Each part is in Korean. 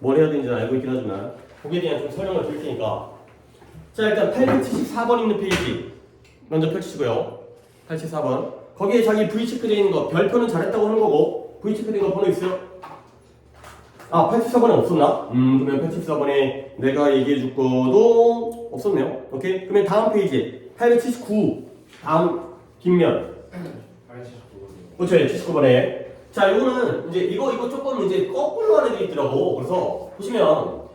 뭘 해야 되는지 알고 있긴 하지만 거기에 대한 좀 설명을 드릴 테니까. 자, 일단 874번 있는 페이지 먼저 펼치시고요. 874번. 거기에 자기 V 체크되어 있는 거 별표는 잘했다고 하는 거고 V 체크된 거 번호 있어요? 아, 84번에 없었나? 그러면 84번에 내가 얘기해 줄 거도 없었네요. 오케이? 그러면 다음 페이지 879 다음 뒷면. 그렇죠, 79번에. 자, 이거는 이제 이거 조금 이제 거꾸로 하는 게 있더라고. 그래서 보시면 요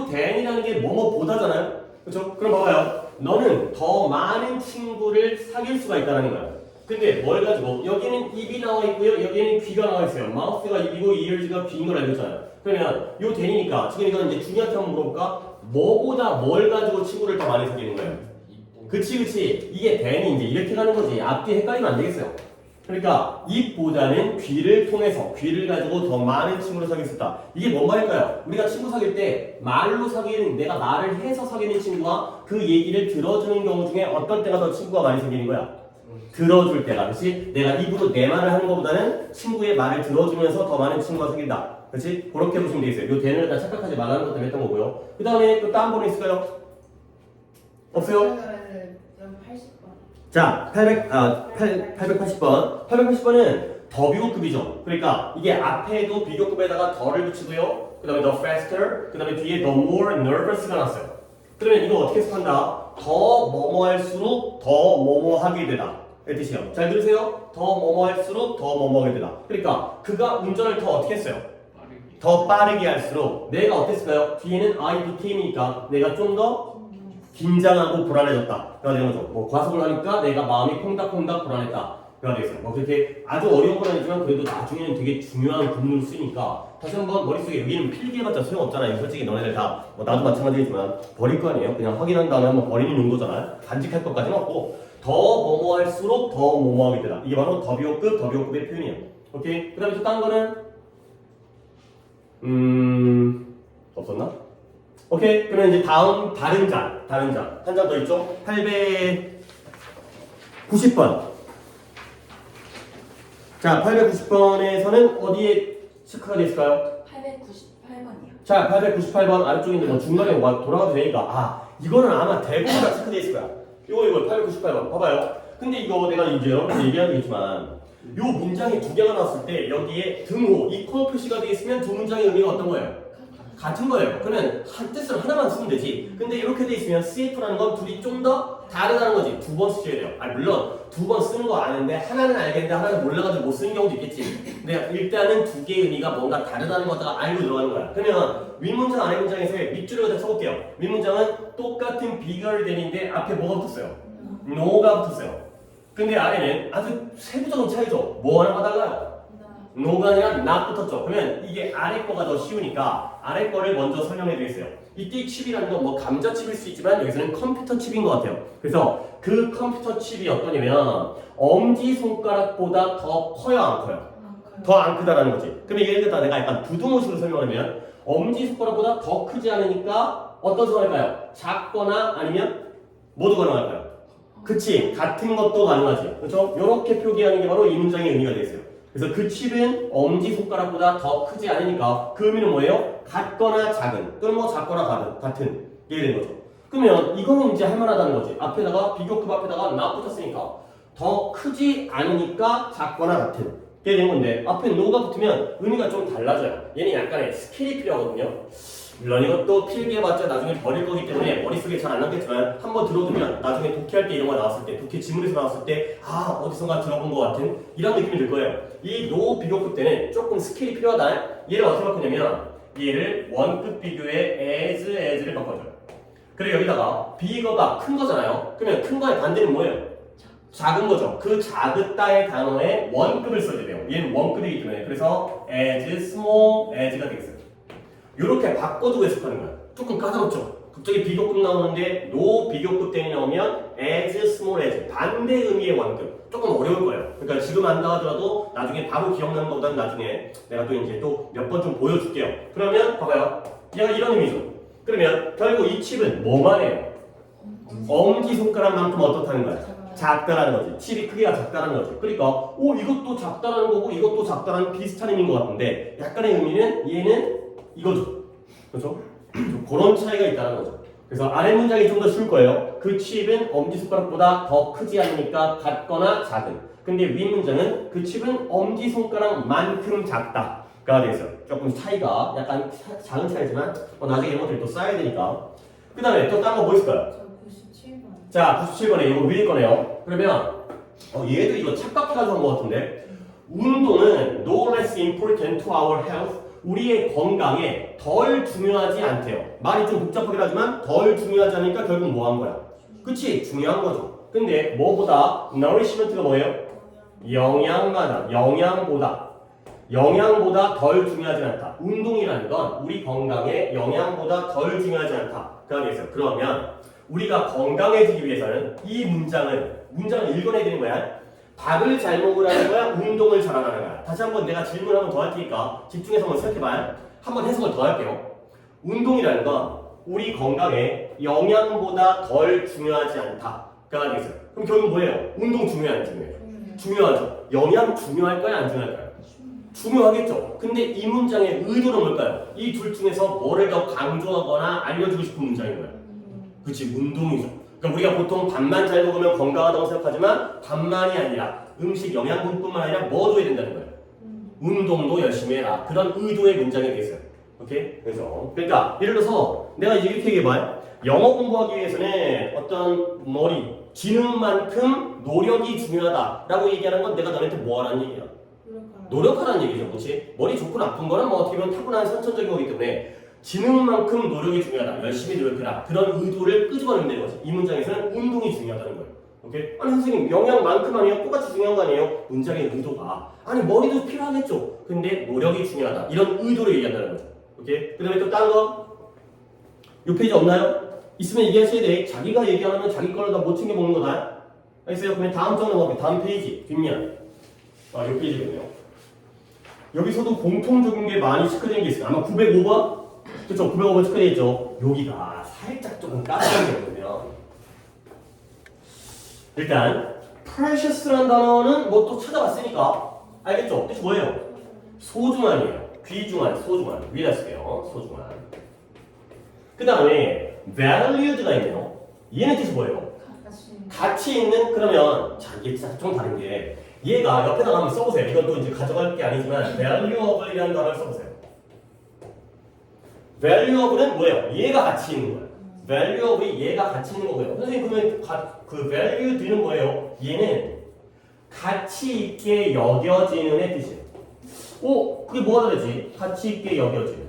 than이라는 게 뭐뭐보다잖아요. 그렇죠? 그럼 봐봐요. 너는 더 많은 친구를 사귈 수가 있다는 거야. 근데 뭘 가지고 여기는 입이 나와 있고요, 여기는 귀가 나와 있어요. 마우스가 입이고 ears가 귀인 걸 알고 있잖아요. 그러면 요 than이니까 지금 이건 이제 중요한 한번 물어볼까? 뭐보다 뭘 가지고 친구를 더 많이 사귀는 거예요? 그치. 이게 than이 이제 이렇게 가는 거지. 앞뒤 헷갈리면 안 되겠어요. 그러니까 입보다는 귀를 통해서 귀를 가지고 더 많은 친구를 사귈 수 있다. 이게 뭔 말일까요? 우리가 친구 사귈 때 말로 사귀는, 내가 말을 해서 사귀는 친구와 그 얘기를 들어주는 경우 중에 어떤 때가 더 친구가 많이 생기는 거야? 들어줄 때가. 그렇지? 내가 입으로 내 말을 하는 것보다는 친구의 말을 들어주면서 더 많은 친구가 생긴다. 그렇지? 그렇게 보시면 되겠어요. 요 대는 일단 착각하지 말라는 것도 했던 거고요. 그 다음에 또 다른 번호 있을까요? 없어요? 자, 880번. 880번은 더 비교급이죠. 그러니까 이게 앞에도 비교급에다가 더를 붙이고요. 그 다음에 the faster, 그 다음에 뒤에 the more nervous가 났어요. 그러면 이거 어떻게 해석한다? 더 뭐뭐 할수록 더 뭐뭐 하게 되다. 이 뜻이에요. 잘 들으세요? 더 뭐뭐 할수록 더 뭐뭐 하게 되다. 그러니까 그가 운전을 더 어떻게 했어요? 더 빠르게 할수록 내가 어땠을까요? 뒤에는 I became이니까 내가 좀 더 긴장하고 불안해졌다. 그가 되는 거죠. 뭐 과속을 하니까 내가 마음이 콩닥콩닥 불안했다. 그가 되겠어요. 뭐 그렇게 아주 어려운 건 아니지만 그래도 나중에는 되게 중요한 구문을 쓰니까 다시 한번 머릿속에 여기는 필기해봤자 소용없잖아요. 솔직히 너네들 다 뭐 나도 마찬가지지만 버릴 거 아니에요. 그냥 확인한 다음에 한번 버리는 용도잖아요. 간직할 것까지는 없고 더 뭐뭐 할수록 더 뭐뭐 하게 되다. 이게 바로 더비호급, 더비호급의 표현이에요. 오케이? 그 다음에 또 다른 거는 없었나? 오케이. 그러면 이제 다음 다른 장. 한 장 더 있죠? 890번. 자, 890번에서는 어디에 체크가 되어 있을까요? 898번이요. 자, 898번 아래쪽인데 뭐 중간에 돌아가도 되니까 이거는 아마 대부분 다 체크되어 있을 거야. 이거 898번 봐봐요. 근데 이거 내가 이제 여러분들 얘기하겠지만 요 문장이 두 개가 나왔을 때 여기에 등호 이퀄 표시가 되어 있으면 두 문장의 의미가 어떤 거예요? 같은 거예요. 그러면 한 뜻을 하나만 쓰면 되지. 근데 이렇게 돼 있으면 CF라는 건 둘이 좀 더 다르다는 거지. 두 번 쓰셔야 돼요. 물론 두 번 쓰는 거 아는데 하나는 알겠는데 하나는 몰라가지고 못 쓰는 경우도 있겠지. 근데 일단은 두 개의 의미가 뭔가 다르다는 것다가 알고 들어가는 거야. 그러면 윗문장 아래 문장에서의 밑줄을 다 쳐볼게요. 윗문장은 똑같은 비결 된인데 앞에 뭐가 붙었어요? no가 붙었어요. 근데 아래는 아주 세부적인 차이죠. 뭐 하나 하다가 no가 아니라 not 붙었죠. 그러면 이게 아래 거가 더 쉬우니까 아래 거를 먼저 설명해 드리겠어요. 이때 칩이라는 건 뭐 감자칩일 수 있지만 여기서는 컴퓨터 칩인 것 같아요. 그래서 그 컴퓨터 칩이 어떠냐면 엄지손가락보다 더 커요, 안 커요? 더 안 크다라는 거지. 그러면 예를 들어 내가 약간 부등호식으로 설명하면 엄지손가락보다 더 크지 않으니까 어떤 상황일까요? 작거나 아니면 뭐도 가능할까요? 그치, 같은 것도 가능하지. 그렇죠? 이렇게 표기하는 게 바로 이 문장의 의미가 되겠어요. 그래서 그 칩은 엄지손가락보다 더 크지 않으니까 그 의미는 뭐예요? 같거나 작은, 또는 뭐 작거나 같은 이게 되는 거죠. 그러면 이거는 이제 할만하다는 거지. 앞에다가 비교급 앞에다가 not 붙었으니까 더 크지 않으니까 작거나 같은 이게 되는 건데 앞에 no가 붙으면 의미가 좀 달라져요. 얘는 약간의 스킬이 필요하거든요. 물론 이것도 필기해봤자 나중에 버릴 거기 때문에 머릿속에 잘 안 남겠지만 한번 들어두면 나중에 독해할 때 이런 거 나왔을 때 독해 지문에서 나왔을 때 어디선가 들어본 것 같은 이런 느낌이 들 거예요. 이 노 비교급 때는 조금 스킬이 필요하다. 얘를 어떻게 바꾸냐면 얘를 원급 비교의 as를 바꿔줘요. 그리고 여기다가 b거가 큰 거잖아요. 그러면 큰 거의 반대는 뭐예요? 작은 거죠. 그 작다의 단어에 원급을 써야 돼요. 얘는 원급이기 때문에 그래서 as small as가 되겠어요. 이렇게 바꿔두고 해석하는 거야. 조금 까다롭죠? 갑자기 비교급 나오는데 no 비교급 때문에 나오면 as small as 반대 의미의 원급 조금 어려울 거예요. 그러니까 지금 안다 하더라도 나중에 바로 기억나는 것보다는 나중에 내가 또 이제 또 몇 번 좀 보여줄게요. 그러면 봐봐요. 얘가 이런 의미죠. 그러면 결국 이 칩은 뭐만 해요? 엄지손가락만큼 어떻다는 거야? 작다라는 거지. 칩이 크기가 작다라는 거지. 그러니까 이것도 작다라는 거고 이것도 작다라는 비슷한 의미인 것 같은데 약간의 의미는 얘는 이거죠. 그렇죠? 그런 차이가 있다는 거죠. 그래서 아래 문장이 좀 더 쉬울 거예요. 그 칩은 엄지손가락보다 더 크지 않으니까 같거나 작은. 근데 윗 문장은 그 칩은 엄지손가락만큼 작다가 되겠어요. 조금 차이가 약간 작은 차이지만 나중에 이런 것들이 또 쌓여야 되니까. 그 다음에 또 다른 거 뭐 있을까요? 저 97번. 자, 97번에 이거 위에 거네요. 그러면 얘도 이거 착각해가지고 한 것 같은데 운동은 no less important to our health 우리의 건강에 덜 중요하지 않대요. 말이 좀 복잡하긴 하지만 덜 중요하지 않으니까 결국 뭐 한 거야? 그치? 중요한 거죠. 근데 뭐보다 nourishment가 뭐예요? 영양보다 덜 중요하지 않다. 운동이라는 건 우리 건강에 영양보다 덜 중요하지 않다. 그러겠어요. 그러면 우리가 건강해지기 위해서는 이 문장을 읽어내야 되는 거야. 밥을 잘 먹으라는 거야? 운동을 잘하라는 거야? 다시 한번 내가 질문 한번 더 할 테니까 집중해서 한번 생각해봐요. 한번 해석을 더 할게요. 운동이라는 건 우리 건강에 영양보다 덜 중요하지 않다가 되겠어요. 그럼 결국 뭐예요? 운동 중요해요? 안 중요해요? 중요하죠. 영양 중요할까요? 안 중요할까요? 중요하겠죠. 근데 이 문장의 의도는 뭘까요? 이 둘 중에서 뭐를 더 강조하거나 알려주고 싶은 문장인 거예요. 그치, 운동이죠. 그러니까 우리가 보통 밥만 잘 먹으면 건강하다고 생각하지만 밥만이 아니라 음식 영양분뿐만 아니라 뭐 줘야 된다는 거예요. 운동도 열심히 해라. 그런 의도의 문장이 되겠어요. 오케이? 그러니까 예를 들어서 내가 이제 이렇게 얘기해봐요. 영어 공부하기 위해서는 어떤 지능만큼 노력이 중요하다라고 얘기하는 건 내가 너한테 뭐 하라는 얘기야? 노력하라는 얘기죠. 그렇지? 머리 좋고 나쁜 거는 뭐 어떻게 보면 타고난 선천적인 거기 때문에 지능만큼 노력이 중요하다. 열심히 노력해라. 그런 의도를 끄집어내면 되는 거지. 이 문장에서는 운동이 중요하다는 거예요. 오케이? 아니 선생님 영양만큼 아니에요? 똑같이 중요한 거 아니에요? 문장의 의도가 아니 머리도 필요하겠죠. 근데 노력이 중요하다. 이런 의도를 얘기한다는 거죠. 오케이? 그 다음에 또 다른 거? 이 페이지 없나요? 있으면 얘기하셔야 돼. 자기가 얘기 안 하면 자기 거를 다 못 챙겨 먹는 거다. 알겠어요? 그러면 다음 장 넘어갈게요. 다음 페이지 뒷면. 이 페이지군요. 여기서도 공통적인 게 많이 체크되는 게 있어요. 아마 905번? 그쵸? 905번 체크되어 있죠? 여기가 살짝 조금 까다로운 게 보면 일단 precious라는 단어는 뭐 또 찾아봤으니까 알겠죠? 뜻이 뭐예요? 소중한이에요. 귀중한, 소중한. 위에다 쓸게요. 소중한. 그 다음에 valued가 있네요. 얘는 뜻이 뭐예요? 가치 있는. 그러면 자 이게 진짜 좀 다른 게 얘가 옆에다가 한번 써보세요. 이건 또 이제 가져갈 게 아니지만 valuable이라는 단어를 써보세요. valuable은 뭐예요? 얘가 가치 있는 거예요. valuable이 얘가 가치 있는 거고요. 선생님 그러면 그 valued는 뭐예요? 얘는 가치 있게 여겨지는의 뜻이에요. 그게 뭐가 다르지? 가치 있게 여겨지는.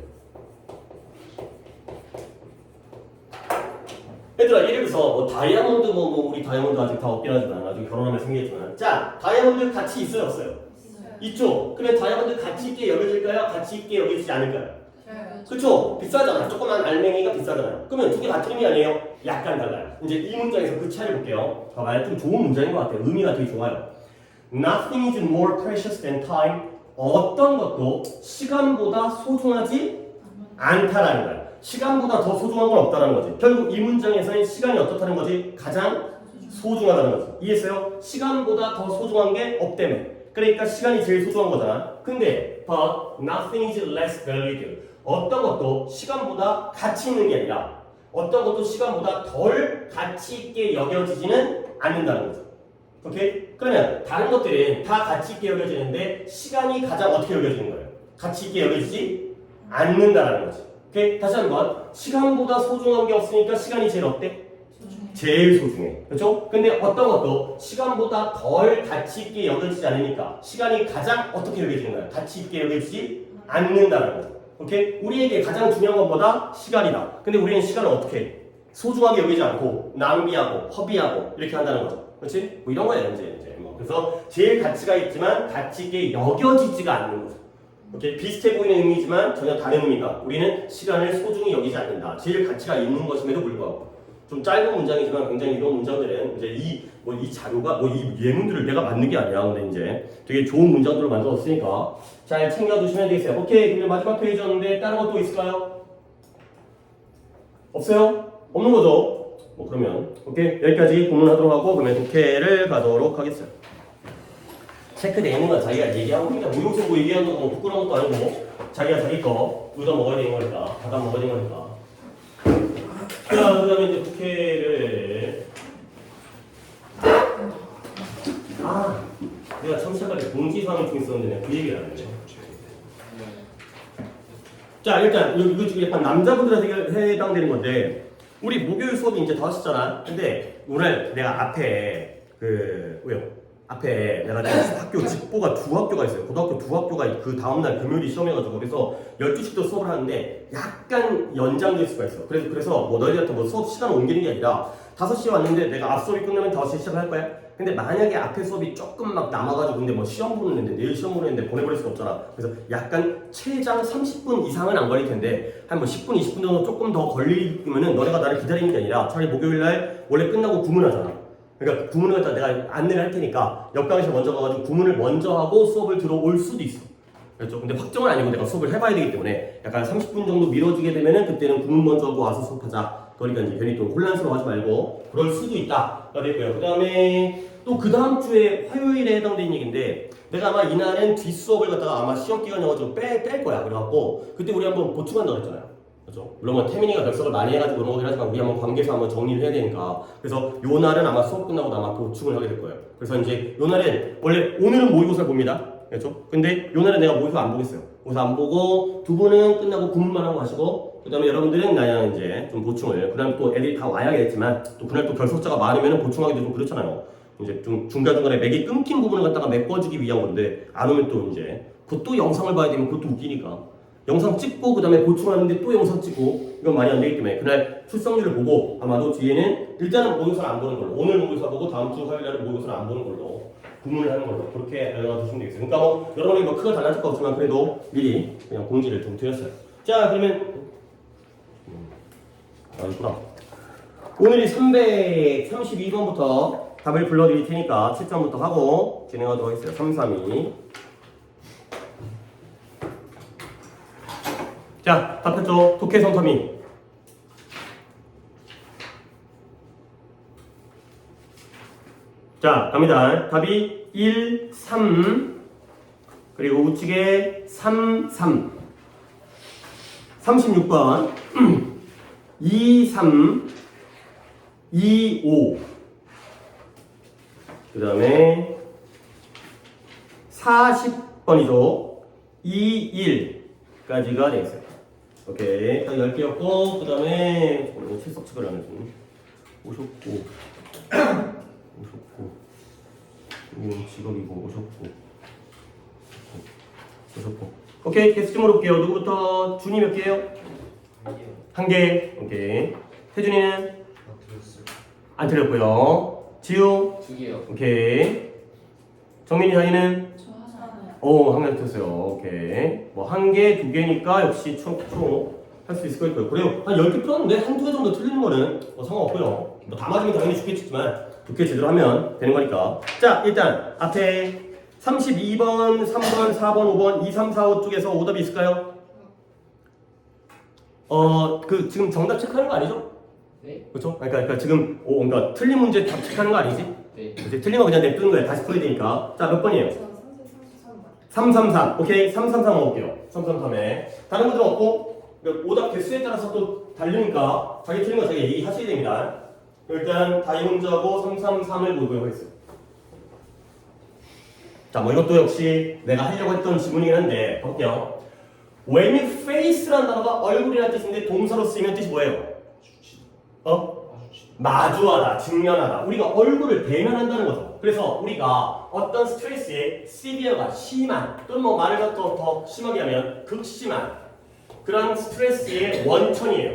얘들아 예를 들어서 뭐 다이아몬드 우리 다이아몬드 아직 다 없긴 하지만 나중에 결혼하면 생기겠지만 자 다이아몬드 가치 있어요 없어요? 있죠. 그러면 다이아몬드 가치 있게 여겨질까요? 가치 있게 여겨지지 않을까요? 그쵸? 비싸잖아. 조그만 알맹이가 비싸잖아요. 그러면 두 개 같은 의미 아니에요? 약간 달라요. 이제 이 문장에서 그 차이를 볼게요. 봐봐요. 좀 좋은 문장인 것 같아요. 의미가 되게 좋아요. Nothing is more precious than time. 어떤 것도 시간보다 소중하지 않다라는 거예요. 시간보다 더 소중한 건 없다는 거지. 결국 이 문장에서는 시간이 어떻다는 거지? 가장 소중하다는 거지. 이해했어요? 시간보다 더 소중한 게 없다며. 그러니까 시간이 제일 소중한 거잖아. 근데 but nothing is less valued. 어떤 것도 시간보다 가치 있는 게 아니라 어떤 것도 시간보다 덜 가치 있게 여겨지지는 않는다는 거죠. 오케이? 그러면 다른 것들은 다 가치 있게 여겨지는데 시간이 가장 어떻게 여겨지는 거예요? 가치 있게 여겨지지 않는다라는 거지. 오케이? 다시 한번 시간보다 소중한 게 없으니까 시간이 제일 어때? 제일 소중해. 그렇죠? 근데 어떤 것도 시간보다 덜 가치 있게 여겨지지 않으니까 시간이 가장 어떻게 여겨지는 거야? 가치 있게 여겨지지 않는다는 거죠. 오케이? 우리에게 가장 중요한 건 뭐다? 시간이다. 근데 우리는 시간을 어떻게 해? 소중하게 여기지 않고 낭비하고 허비하고 이렇게 한다는 거죠. 그렇지? 뭐 이런 거예요. 이제 그래서 제일 가치가 있지만 가치 있게 여겨지지가 않는 거죠. 오케이? 비슷해 보이는 의미지만 전혀 다른 의미다. 우리는 시간을 소중히 여기지 않는다. 제일 가치가 있는 것임에도 불구하고 좀 짧은 문장이지만 굉장히 이런 문장들은 이제 이 자료가 이 예문들을 내가 만든 게 아니야. 근데 이제 되게 좋은 문장들을 만들었으니까 잘 챙겨두시면 되겠어요. 오케이. 그럼 마지막 페이지였는데 다른 것도 있을까요? 없어요? 없는 거죠? 그러면 오케이. 여기까지 공론하도록 하고 그러면 독해를 가도록 하겠어요. 체크되어 있는 건 자기가 얘기하고 있다. 무용수 뭐 얘기하는 거 뭐 부끄러운 것도 아니고 자기가 자기 거 얻어 먹어야 되는 거니까 받아 먹어야 되는 거니까. 자, 그 다음에 이제 국회를 내가 처음 시작할 때 공지사항 중에 썼는데 그 얘기를 안 했네. 자, 일단 이거 지금 약간 남자분들한테 해당되는 건데 우리 목요일 수업이 이제 5시잖아. 근데 오늘 내가 앞에 앞에 내가 지금 학교 직보가 2학교가 있어요. 고등학교 2학교가 그 다음날 금요일이 시험해가지고 그래서 12시부터 수업을 하는데 약간 연장될 수가 있어. 그래서 뭐 너희들한테 뭐 수업 시간을 옮기는 게 아니라 5시에 왔는데 내가 앞 수업이 끝나면 5시에 시작을 할 거야. 근데 만약에 앞에 수업이 조금 막 남아가지고 근데 뭐 시험 보는 애인데 내일 시험 보는 애인데 보내버릴 수가 없잖아. 그래서 약간 최장 30분 이상은 안 걸릴 텐데 한 뭐 10분, 20분 정도 조금 더 걸리면은 너네가 나를 기다리는 게 아니라 차라리 목요일날 원래 끝나고 구문하잖아. 그러니까 구문을 갖다 내가 안내를 할 테니까 옆 강의실 먼저 가가지고 구문을 먼저 하고 수업을 들어올 수도 있어. 그렇죠? 근데 확정은 아니고 내가 수업을 해봐야 되기 때문에 약간 30분 정도 미뤄지게 되면은 그때는 구문 먼저 하고 와서 수업하자. 그러니까 이제 괜히 또 혼란스러워하지 말고 그럴 수도 있다가 되고요. 그 다음에 또 그 다음 주에 화요일에 해당되는 얘기인데 내가 아마 이날은 뒷수업을 갖다가 아마 시험 기간이어가지고 뺄 거야. 그래갖고 그때 우리 한번 보충한다고 했잖아요. 그렇죠? 물론 뭐 태민이가 결석을 많이 해가지고 그런 거긴 하지만 우리 한번 관계에서 한번 정리를 해야 되니까 그래서 요 날은 아마 수업 끝나고 아마 보충을 하게 될 거예요. 그래서 이제 요 날은 원래 오늘은 모의고사를 봅니다. 그렇죠? 근데 요 날은 내가 모의고사 안 보겠어요. 모의고사 안 보고 두 분은 끝나고 구문만 하고 가시고 그 다음에 여러분들은 그냥 이제 좀 보충을 그다음 또 애들이 다 와야겠지만 또 그날 또 결석자가 많으면 보충하기도 좀 그렇잖아요. 이제 좀 중간중간에 맥이 끊긴 부분을 갖다가 메꿔주기 위한 건데 안 오면 또 이제 그것도 영상을 봐야 되면 그것도 웃기니까 영상 찍고 그 다음에 보충하는데 또 영상 찍고 이건 말이 안 되기 때문에 그날 출석률을 보고 아마도 뒤에는 일단은 모의고사를 안 보는 걸로 오늘 모의고사 보고 다음 주 화요일날은 모의고사를 안 보는 걸로 구문을 하는 걸로 그렇게 알아두시면 되겠어요. 그러니까 뭐 여러분이 뭐 크게 달라질 거 없지만 그래도 미리 그냥 공지를 좀 드렸어요. 자 그러면 있구나. 오늘이 332번부터 답을 불러드릴 테니까 7점부터 하고 진행하도록 하겠어요. 332 자, 답했죠? 독해성 터미. 자, 갑니다. 답이 1, 3 그리고 우측에 3, 3 36번 2, 3 2, 5 그 다음에 40번이죠. 2, 1까지가 되겠어요. 오케이. 딱 10개였고, 그 다음에, 출석 측을 안 해주네. 오셨고, 직업이고, 오셨고. 오케이. 개수점 물어볼게요. 누구부터? 준이 몇 개예요? 한 개. 오케이. 태준이는? 안 틀렸고요. 지우? 2개요. 오케이. 정민이 자이는? 저 하잖아요. 한 개 틀렸어요. 오케이. 뭐, 한 개, 두 개니까 역시 총 할 수 있을 거고요. 그래요. 한 10개 풀었는데 한두 개 정도 틀리는 거는 뭐 상관없고요. 뭐 다 맞으면 당연히 좋겠지만, 좋게 제대로 하면 되는 거니까. 자, 일단, 앞에 32번, 3번, 4번, 5번, 2, 3, 4, 5 쪽에서 오답이 있을까요? 지금 정답 체크하는 거 아니죠? 네. 그렇죠? 그러니까 지금 그러니까 틀린 문제 답 체크하는 거 아니지? 네. 이제 틀린 거 그냥 냅두는 거예요. 다시 풀어야 되니까. 자, 몇 번이에요? 저 33번. 333. 오케이. 333 먹을게요. 333에. 다른 분들은 없고, 오답 개수에 따라서 또 다르니까 자기 틀린 거 자기 얘기하셔야 됩니다. 일단 다이문자고 333을 보도록 하겠습니다. 자, 뭐 이것도 역시 내가 하려고 했던 지문이긴 한데 볼게요. When you face라는 단어가 얼굴이라는 뜻인데 동사로 쓰이면 뜻이 뭐예요? 마주하다, 직면하다. 우리가 얼굴을 대면한다는 거죠. 그래서 우리가 어떤 스트레스에 시비어가 심한 또는 뭐 말을 더 심하게 하면 극심한 그런 스트레스의 원천이에요.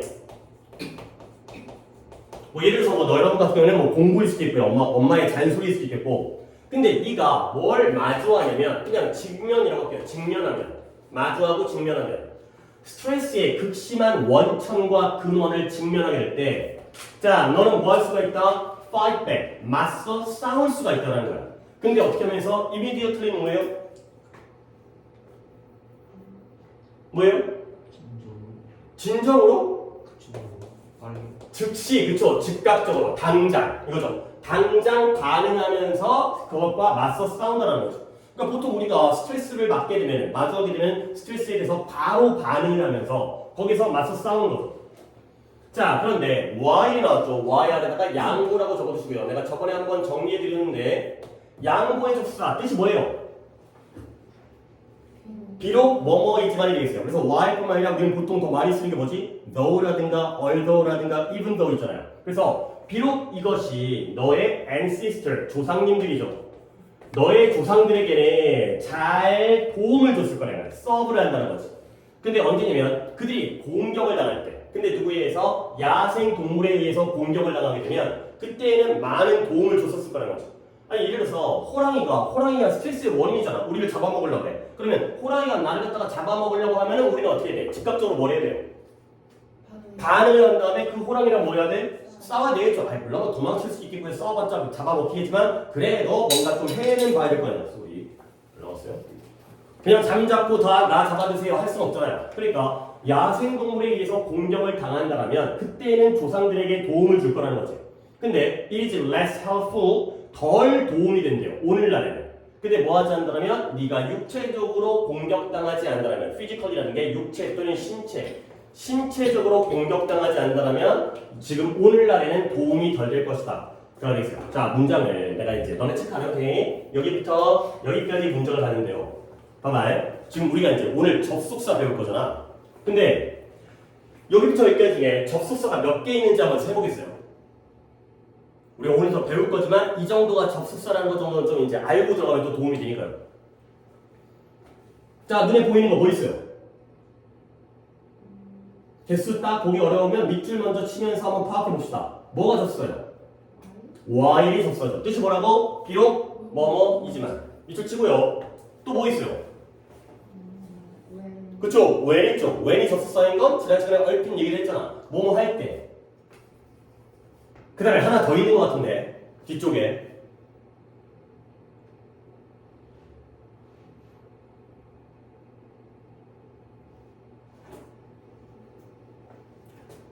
뭐 예를 들어서 뭐 너희랑 같은 경우는 뭐 공부일 수도 있고요. 엄마의 잔소리일 수도 있겠고. 근데 네가 뭘 마주하냐면 그냥 직면이라고 할게요. 직면하면. 마주하고 직면하면. 스트레스의 극심한 원천과 근원을 직면하게 될 때, 자, 너는 뭐 할 수가 있다? Fight back. 맞서 싸울 수가 있다는 거야. 근데 어떻게 하면서 immediately는 뭐예요? 뭐예요? 진정으로? 즉시, 그쵸? 즉각적으로, 당장, 이거죠. 당장 반응하면서 그것과 맞서 싸운다는 거죠. 그러니까 보통 우리가 스트레스를 맞게 되면, 마주하게 되면 스트레스에 대해서 바로 반응을 하면서 거기서 맞서 싸우는 거죠. 자, 그런데 Y이 나왔죠. Y 안에다가 양보라고 적어주시고요. 내가 저번에 한번 정리해드렸는데 양보의 접수사 뜻이 뭐예요? 비록 뭐뭐이지만이 되겠어요. 그래서 Y뿐만 아니라 우리는 보통 더 많이 쓰는 게 뭐지? Though라든가 although even though 있잖아요. 그래서 비록 이것이 너의 ancestor, 조상님들이죠. 너의 조상들에게는 잘 도움을 줬을 거라는 거야. 서브를 한다는 거지. 근데 언제냐면 그들이 공격을 당할 때, 근데 누구에 의해서? 야생 동물에 의해서 공격을 당하게 되면 그때는 많은 도움을 줬었을 거라는 거지. 아니 예를 들어서 호랑이가 스트레스의 원인이잖아. 우리를 잡아먹으려고 해. 그러면 호랑이가 나를 갖다가 잡아먹으려고 하면은 우리는 어떻게 돼? 즉각적으로 뭘 해야 돼요? 반응을 한 다음에 그 호랑이랑 뭘 해야 돼? 싸워야 되겠죠. 아니 물론 도망칠 수 있겠고 해서 싸워봤자 잡아먹히겠지만 그래도 뭔가 좀 해는 봐야 될 거 아니야. 우리 올라왔어요? 그냥 잠자코 다 나 잡아주세요 할 수는 없잖아요. 그러니까 야생동물에 의해서 공격을 당한다면 그때는 조상들에게 도움을 줄 거라는 거지. 근데 it is less helpful, 덜 도움이 된대요. 오늘날에는. 근데 뭐 하지 않는다면 네가 육체적으로 공격당하지 않는다면 physical이라는 게 육체 또는 신체적으로 공격당하지 않는다면 지금 오늘날에는 도움이 덜 될 것이다. 그러가 되겠어요. 자, 문장을 내가 이제 너네 체크 안 해도 돼. 여기부터 여기까지 문장을 가는데요. 봐봐. 지금 우리가 이제 오늘 접속사 배울 거잖아. 근데 여기부터 여기까지 중에 접속사가 몇 개 있는지 한번 세보겠어요. 우리가 오늘 더 배울 거지만 이 정도가 접속사라는 것 정도는 좀 이제 알고 들어가면 또 도움이 되니까요. 자, 눈에 보이는 거 뭐 있어요? 개수 딱 보기 어려우면 밑줄 먼저 치면서 한번 파악해 봅시다. 뭐가 접속사예요? Y이 접속사죠. 뜻이 뭐라고? 비록 뭐뭐이지만. 밑줄 치고요. 또 뭐 있어요? 그쵸? when 있죠? when이 접속사인 건 지난 시간에 얼핏 얘기를 했잖아. 뭐뭐 할 때. 그 다음에 하나 더 있는 것 같은데 뒤쪽에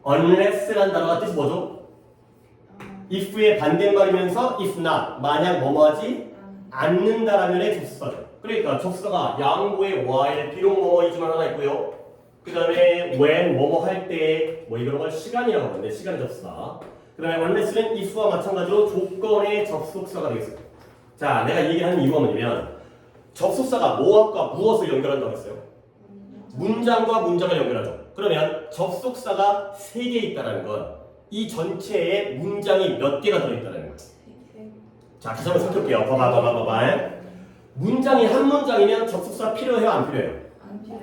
unless라는 단어가 뜻이 뭐죠? if의 반대말이면서 if not, 만약 뭐뭐하지 않는다라면의 접속사죠. 그러니까 접속사가 양보의 while, 비록 뭐뭐이지만 하나 있고요. 그 다음에 when 뭐뭐 할 때, 뭐 이런 걸 시간이라고 하는데 시간의 접속사. 그 다음에 unless는 if와 마찬가지로 조건의 접속사가 되겠어요. 자, 내가 얘기하는 이유가 뭐냐면 접속사가 뭐와 무엇을 연결한다고 했어요? 문장과 문장을 연결하죠. 그러면 접속사가 3개 있다는 건 이 전체에 문장이 몇 개가 들어있다는 거예요. 자, 다시 한번 살펴볼게요. 봐봐. 문장이 한 문장이면 접속사 필요해요? 안 필요해요?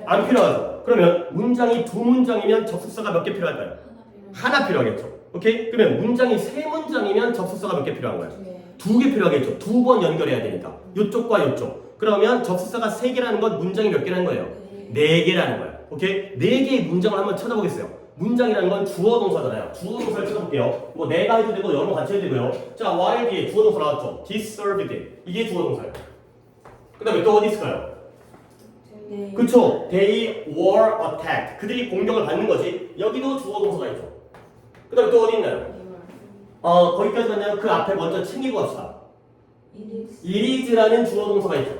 안 필요하죠. 그러면 문장이 2문장이면 접속사가 몇 개 필요할까요? 하나 필요하겠죠. 오케이? 그러면 문장이 3문장이면 접속사가 몇 개 필요한 거예요? 2개 필요하겠죠. 2번 연결해야 되니까. 이쪽과 이쪽. 그러면 접속사가 3개라는 건 문장이 몇 개라는 거예요? 4개라는 거예요. 오케이? 4개의 문장을 한번 찾아보겠어요. 문장이라는 건 주어 동사잖아요. 주어 동사를 찾아볼게요. 뭐 내가 해도 되고 여러분 같이 해도 되고요. 자, while 뒤에 주어 동사 나왔죠. deserved. 이게 주어 동사예요. 그 다음에 또 어디 있을까요? 그쵸? They were attacked. 그들이 공격을 받는 거지. 여기도 주어 동사가 있죠. 그 다음에 또 어디 있나요? 거기까지 갔냐면 그 앞에 먼저 챙기고 갑시다. It is라는 주어 동사가 있죠.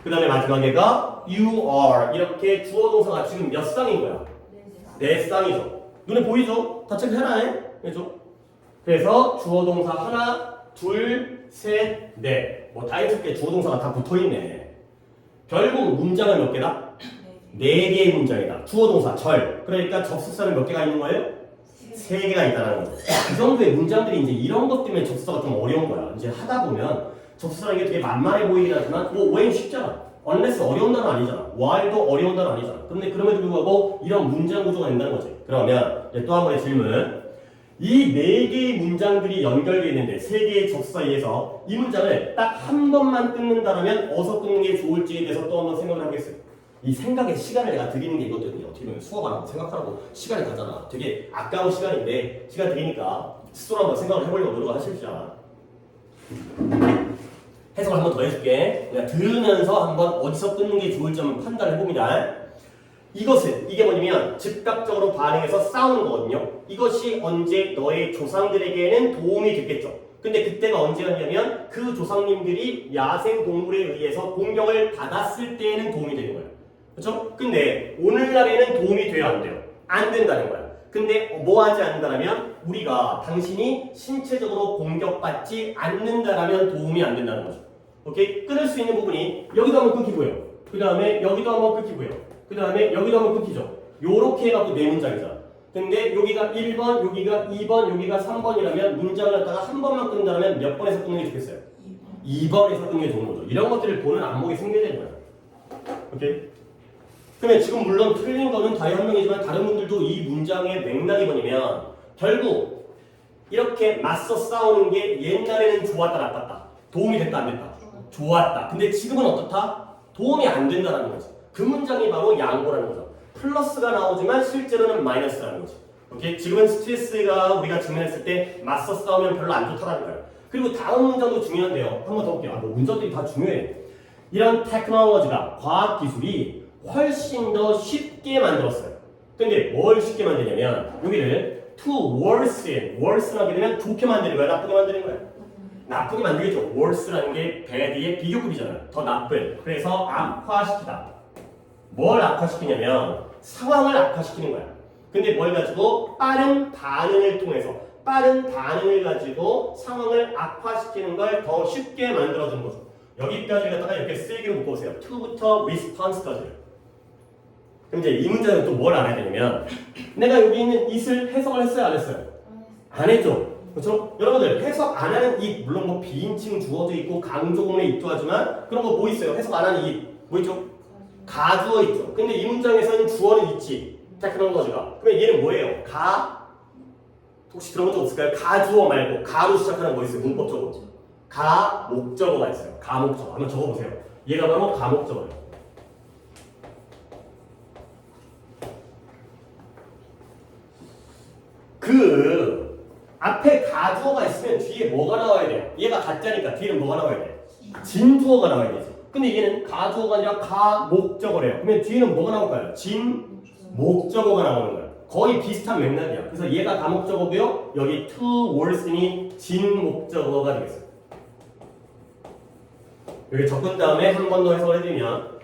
그 다음에 마지막에가 you are. 이렇게 주어 동사가 지금 몇 쌍인 거야? 4쌍이죠. 눈에 보이죠? 다 체크해놔요. 그죠? 그래서 주어 동사 하나, 둘, 셋, 넷. 뭐 다이어트 주어 동사가 다 붙어있네. 결국 문장은 몇 개다? 4개의 문장이다. 주어 동사 절. 그러니까 접속사는 몇 개가 있는 거예요? 3개가 있다는 거죠. 그 정도의 문장들이 이제 이런 것 때문에 접속사가 좀 어려운 거야. 이제 하다 보면 접속사라는 게 되게 만만해 보이긴 하지만 when 쉽잖아. unless 어려운 단어 아니잖아. while도 어려운 단어 아니잖아. 그런데 그럼에도 불구하고 이런 문장 구조가 된다는 거지. 그러면 또 한 번의 질문. 이 4개의 문장들이 연결되어 있는데 3개의 접속사에 의해서 이 문장을 딱 한 번만 끊는다면 어디서 끊는 게 좋을지에 대해서 또 한번 생각을 해보겠어요. 이 생각에 시간을 내가 드리는 게 이것도 어떻게 보면 수업 안 하고 생각하라고 시간이 가잖아. 되게 아까운 시간인데 시간 드리니까 스스로 한번 생각을 해보려고 노력을 하십시오. 해석을 한번 더 해줄게. 내가 들으면서 한번 어디서 끊는 게 좋을지 한번 판단을 해봅니다. 이게 뭐냐면 즉각적으로 반응해서 싸우는 거거든요. 이것이 언제 너의 조상들에게는 도움이 됐겠죠. 근데 그때가 언제였냐면 그 조상님들이 야생 동물에 의해서 공격을 받았을 때에는 도움이 되는 거예요. 그렇죠? 근데 오늘날에는 도움이 돼야 안 돼요. 안 된다는 거야. 근데 뭐 하지 않는다라면 우리가 당신이 신체적으로 공격받지 않는다라면 도움이 안 된다는 거죠. 오케이? 끊을 수 있는 부분이 여기도 한번 끊기고요. 그 다음에 여기도 한번 끊기고요. 그 다음에 여기도 한번 끊기죠. 요렇게 해갖고 네 문장이잖아. 근데 여기가 1번, 여기가 2번, 여기가 3번이라면 문장을 갖다가 한 번만 끊는다면 몇 번에서 끊는 게 좋겠어요? 2번에서 끊는 게 좋은 거죠. 이런 것들을 보는 안목이 생겨야 되는 거야. 오케이? 그러면 지금 물론 틀린 거는 다이 한 명이지만 다른 분들도 이 문장의 맥락이 뭐냐면 결국 이렇게 맞서 싸우는 게 옛날에는 좋았다 나빴다. 도움이 됐다 안 됐다. 좋았다. 근데 지금은 어떻다? 도움이 안 된다는 거지. 그 문장이 바로 양보라는 거죠. 플러스가 나오지만 실제로는 마이너스라는 거지. 오케이? 지금은 스트레스가 우리가 직면했을 때 맞서 싸우면 별로 안 좋다는 거예요. 그리고 다음 문장도 중요한데요. 한 번 더 볼게요. 뭐 문장들이 다 중요해. 이런 테크놀로지가 과학 기술이 훨씬 더 쉽게 만들었어요. 근데 뭘 쉽게 만드냐면 여기를 to worsen, worsen 하게 되면 좋게 만드는 거야, 나쁘게 만드는 거야? 나쁘게 만들겠죠. worse라는 게 bad의 비교급이잖아요. 더 나쁜. 그래서 악화시키다. 뭘 악화시키냐면 상황을 악화시키는 거야. 근데 뭘 가지고 빠른 반응을 통해서 빠른 반응을 가지고 상황을 악화시키는 걸 더 쉽게 만들어주는 거죠. 여기까지 갖다가 이렇게 쓰기로 묶어보세요. to부터 response까지. 그럼 이제 이 문제는 또 뭘 알아야 되냐면 내가 여기 있는 it을 해석을 했어요 안 했어요? 안 했죠? 그렇죠? 여러분들 해석 안 하는 it 물론 뭐 비인칭 주어도 있고 강조문에 it도 하지만 그런 거 뭐 있어요? 해석 안 하는 it 뭐 있죠? 가주어 있죠. 근데 이 문장에서는 주어는 있지. 테크놀로지가. 그러면 얘는 뭐예요? 혹시 들어본 적 없을까요? 가주어 말고 가로 시작하는 거 있어요. 문법적으로. 가 목적어가 있어요. 가 목적어. 한번 적어보세요. 얘가 바로 가 목적어예요. 그 앞에 가주어가 있으면 뒤에 뭐가 나와야 돼요? 얘가 가짜니까 뒤에는 뭐가 나와야 돼? 진주어가 나와야 되지. 근데 얘는 가주어가 아니라 가 목적어래요. 그러면 뒤에는 뭐가 나올까요? 진 목적어가 나오는 거예요. 거의 비슷한 맥락이야. 그래서 얘가 가 목적어고요. 여기 to worsen이 진 목적어가 되겠어요. 여기 적은 다음에 한 번 더 해석을 해드리면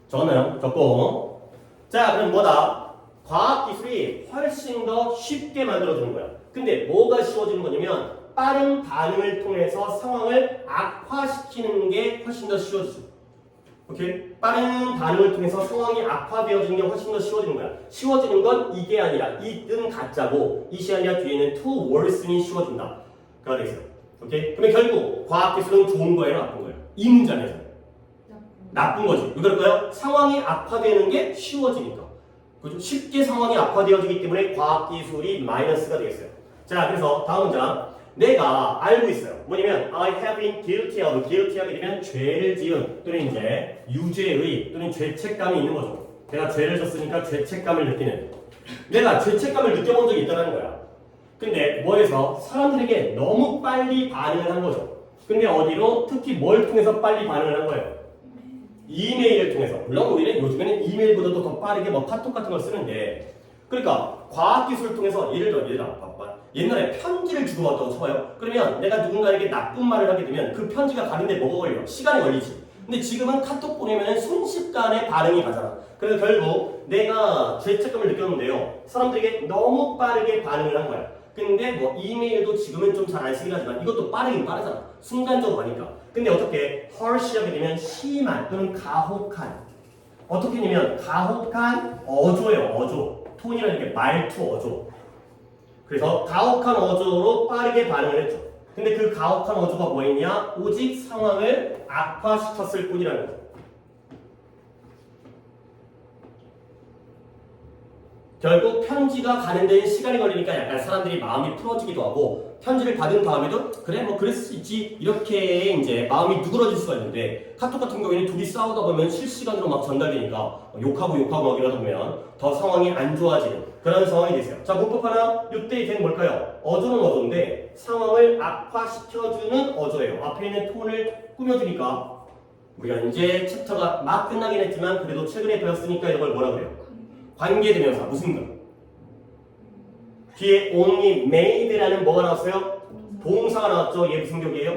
적었나요? 적고 자 그럼 뭐다? 과학기술이 훨씬 더 쉽게 만들어주는 거야. 근데 뭐가 쉬워지는 거냐면 빠른 반응을 통해서 상황을 악화시키는 게 훨씬 더 쉬워지죠. 오케이? 빠른 반응을 통해서 상황이 악화되어지는 게 훨씬 더 쉬워지는 거야. 쉬워지는 건 이게 아니라 it은 가짜고 it이 아니라 뒤에는 to worsen이 쉬워진다. 가 되겠어요. 오케이? 그러면 결국 과학기술은 좋은 거예요, 나쁜 거예요? 이 문장에서 나쁜 거지. 왜 그럴까요? 상황이 악화되는 게 쉬워지니까. 그죠? 쉽게 상황이 악화되어지기 때문에 과학기술이 마이너스가 되겠어요. 자, 그래서 다음 문장. 내가 알고 있어요. 뭐냐면 I have been guilty of, guilty 하게 되면 죄를 지은 또는 이제 유죄의 또는 죄책감이 있는 거죠. 내가 죄를 졌으니까 죄책감을 느끼는. 내가 죄책감을 느껴본 적이 있다는 거야. 근데 뭐해서 사람들에게 너무 빨리 반응을 한 거죠. 근데 어디로? 특히 뭘 통해서 빨리 반응을 한 거예요? 이메일을 통해서. 물론 우리는 요즘에는 이메일보다도 더 빠르게 뭐 카톡 같은 걸 쓰는데 그러니까 과학기술을 통해서 예를 들어 옛날에 편지를 주고받았다고 쳐봐요. 그러면 내가 누군가에게 나쁜 말을 하게 되면 그 편지가 가는데 뭐가 걸려? 시간이 걸리지. 근데 지금은 카톡 보내면 순식간에 반응이 가잖아. 그래서 결국 내가 죄책감을 느꼈는데요. 사람들에게 너무 빠르게 반응을 한 거야. 근데 뭐 이메일도 지금은 좀 잘 안 쓰긴 하지만 이것도 빠르긴 빠르잖아. 순간적으로 가니까. 근데 어떻게 harsh하게 되면 심한 또는 가혹한. 어떻게 되면 가혹한 어조예요. 어조. 톤이라는 게 말투 어조. 그래서 가혹한 어조로 빠르게 반응을 했죠. 근데 그 가혹한 어조가 뭐였냐? 오직 상황을 악화시켰을 뿐이라는 거죠. 결국 편지가 가는 데는 시간이 걸리니까 약간 사람들이 마음이 풀어지기도 하고 편지를 받은 다음에도 그래 뭐 그랬을 수 있지 이렇게 이제 마음이 누그러질 수가 있는데 카톡 같은 경우에는 둘이 싸우다 보면 실시간으로 막 전달되니까 욕하고 막 이러다 보면 더 상황이 안 좋아지는 그런 상황이 되세요. 자 문법 하나 이때 걔는 뭘까요? 어조는 어조인데 상황을 악화시켜주는 어조예요. 앞에 있는 톤을 꾸며주니까 우리가 이제 챕터가 막 끝나긴 했지만 그래도 최근에 배웠으니까 이걸 뭐라 그래요? 관계대명사 무슨 거? 뒤에 only made라는 뭐가 나왔어요? 동사가 나왔죠. 얘 무슨 격이에요?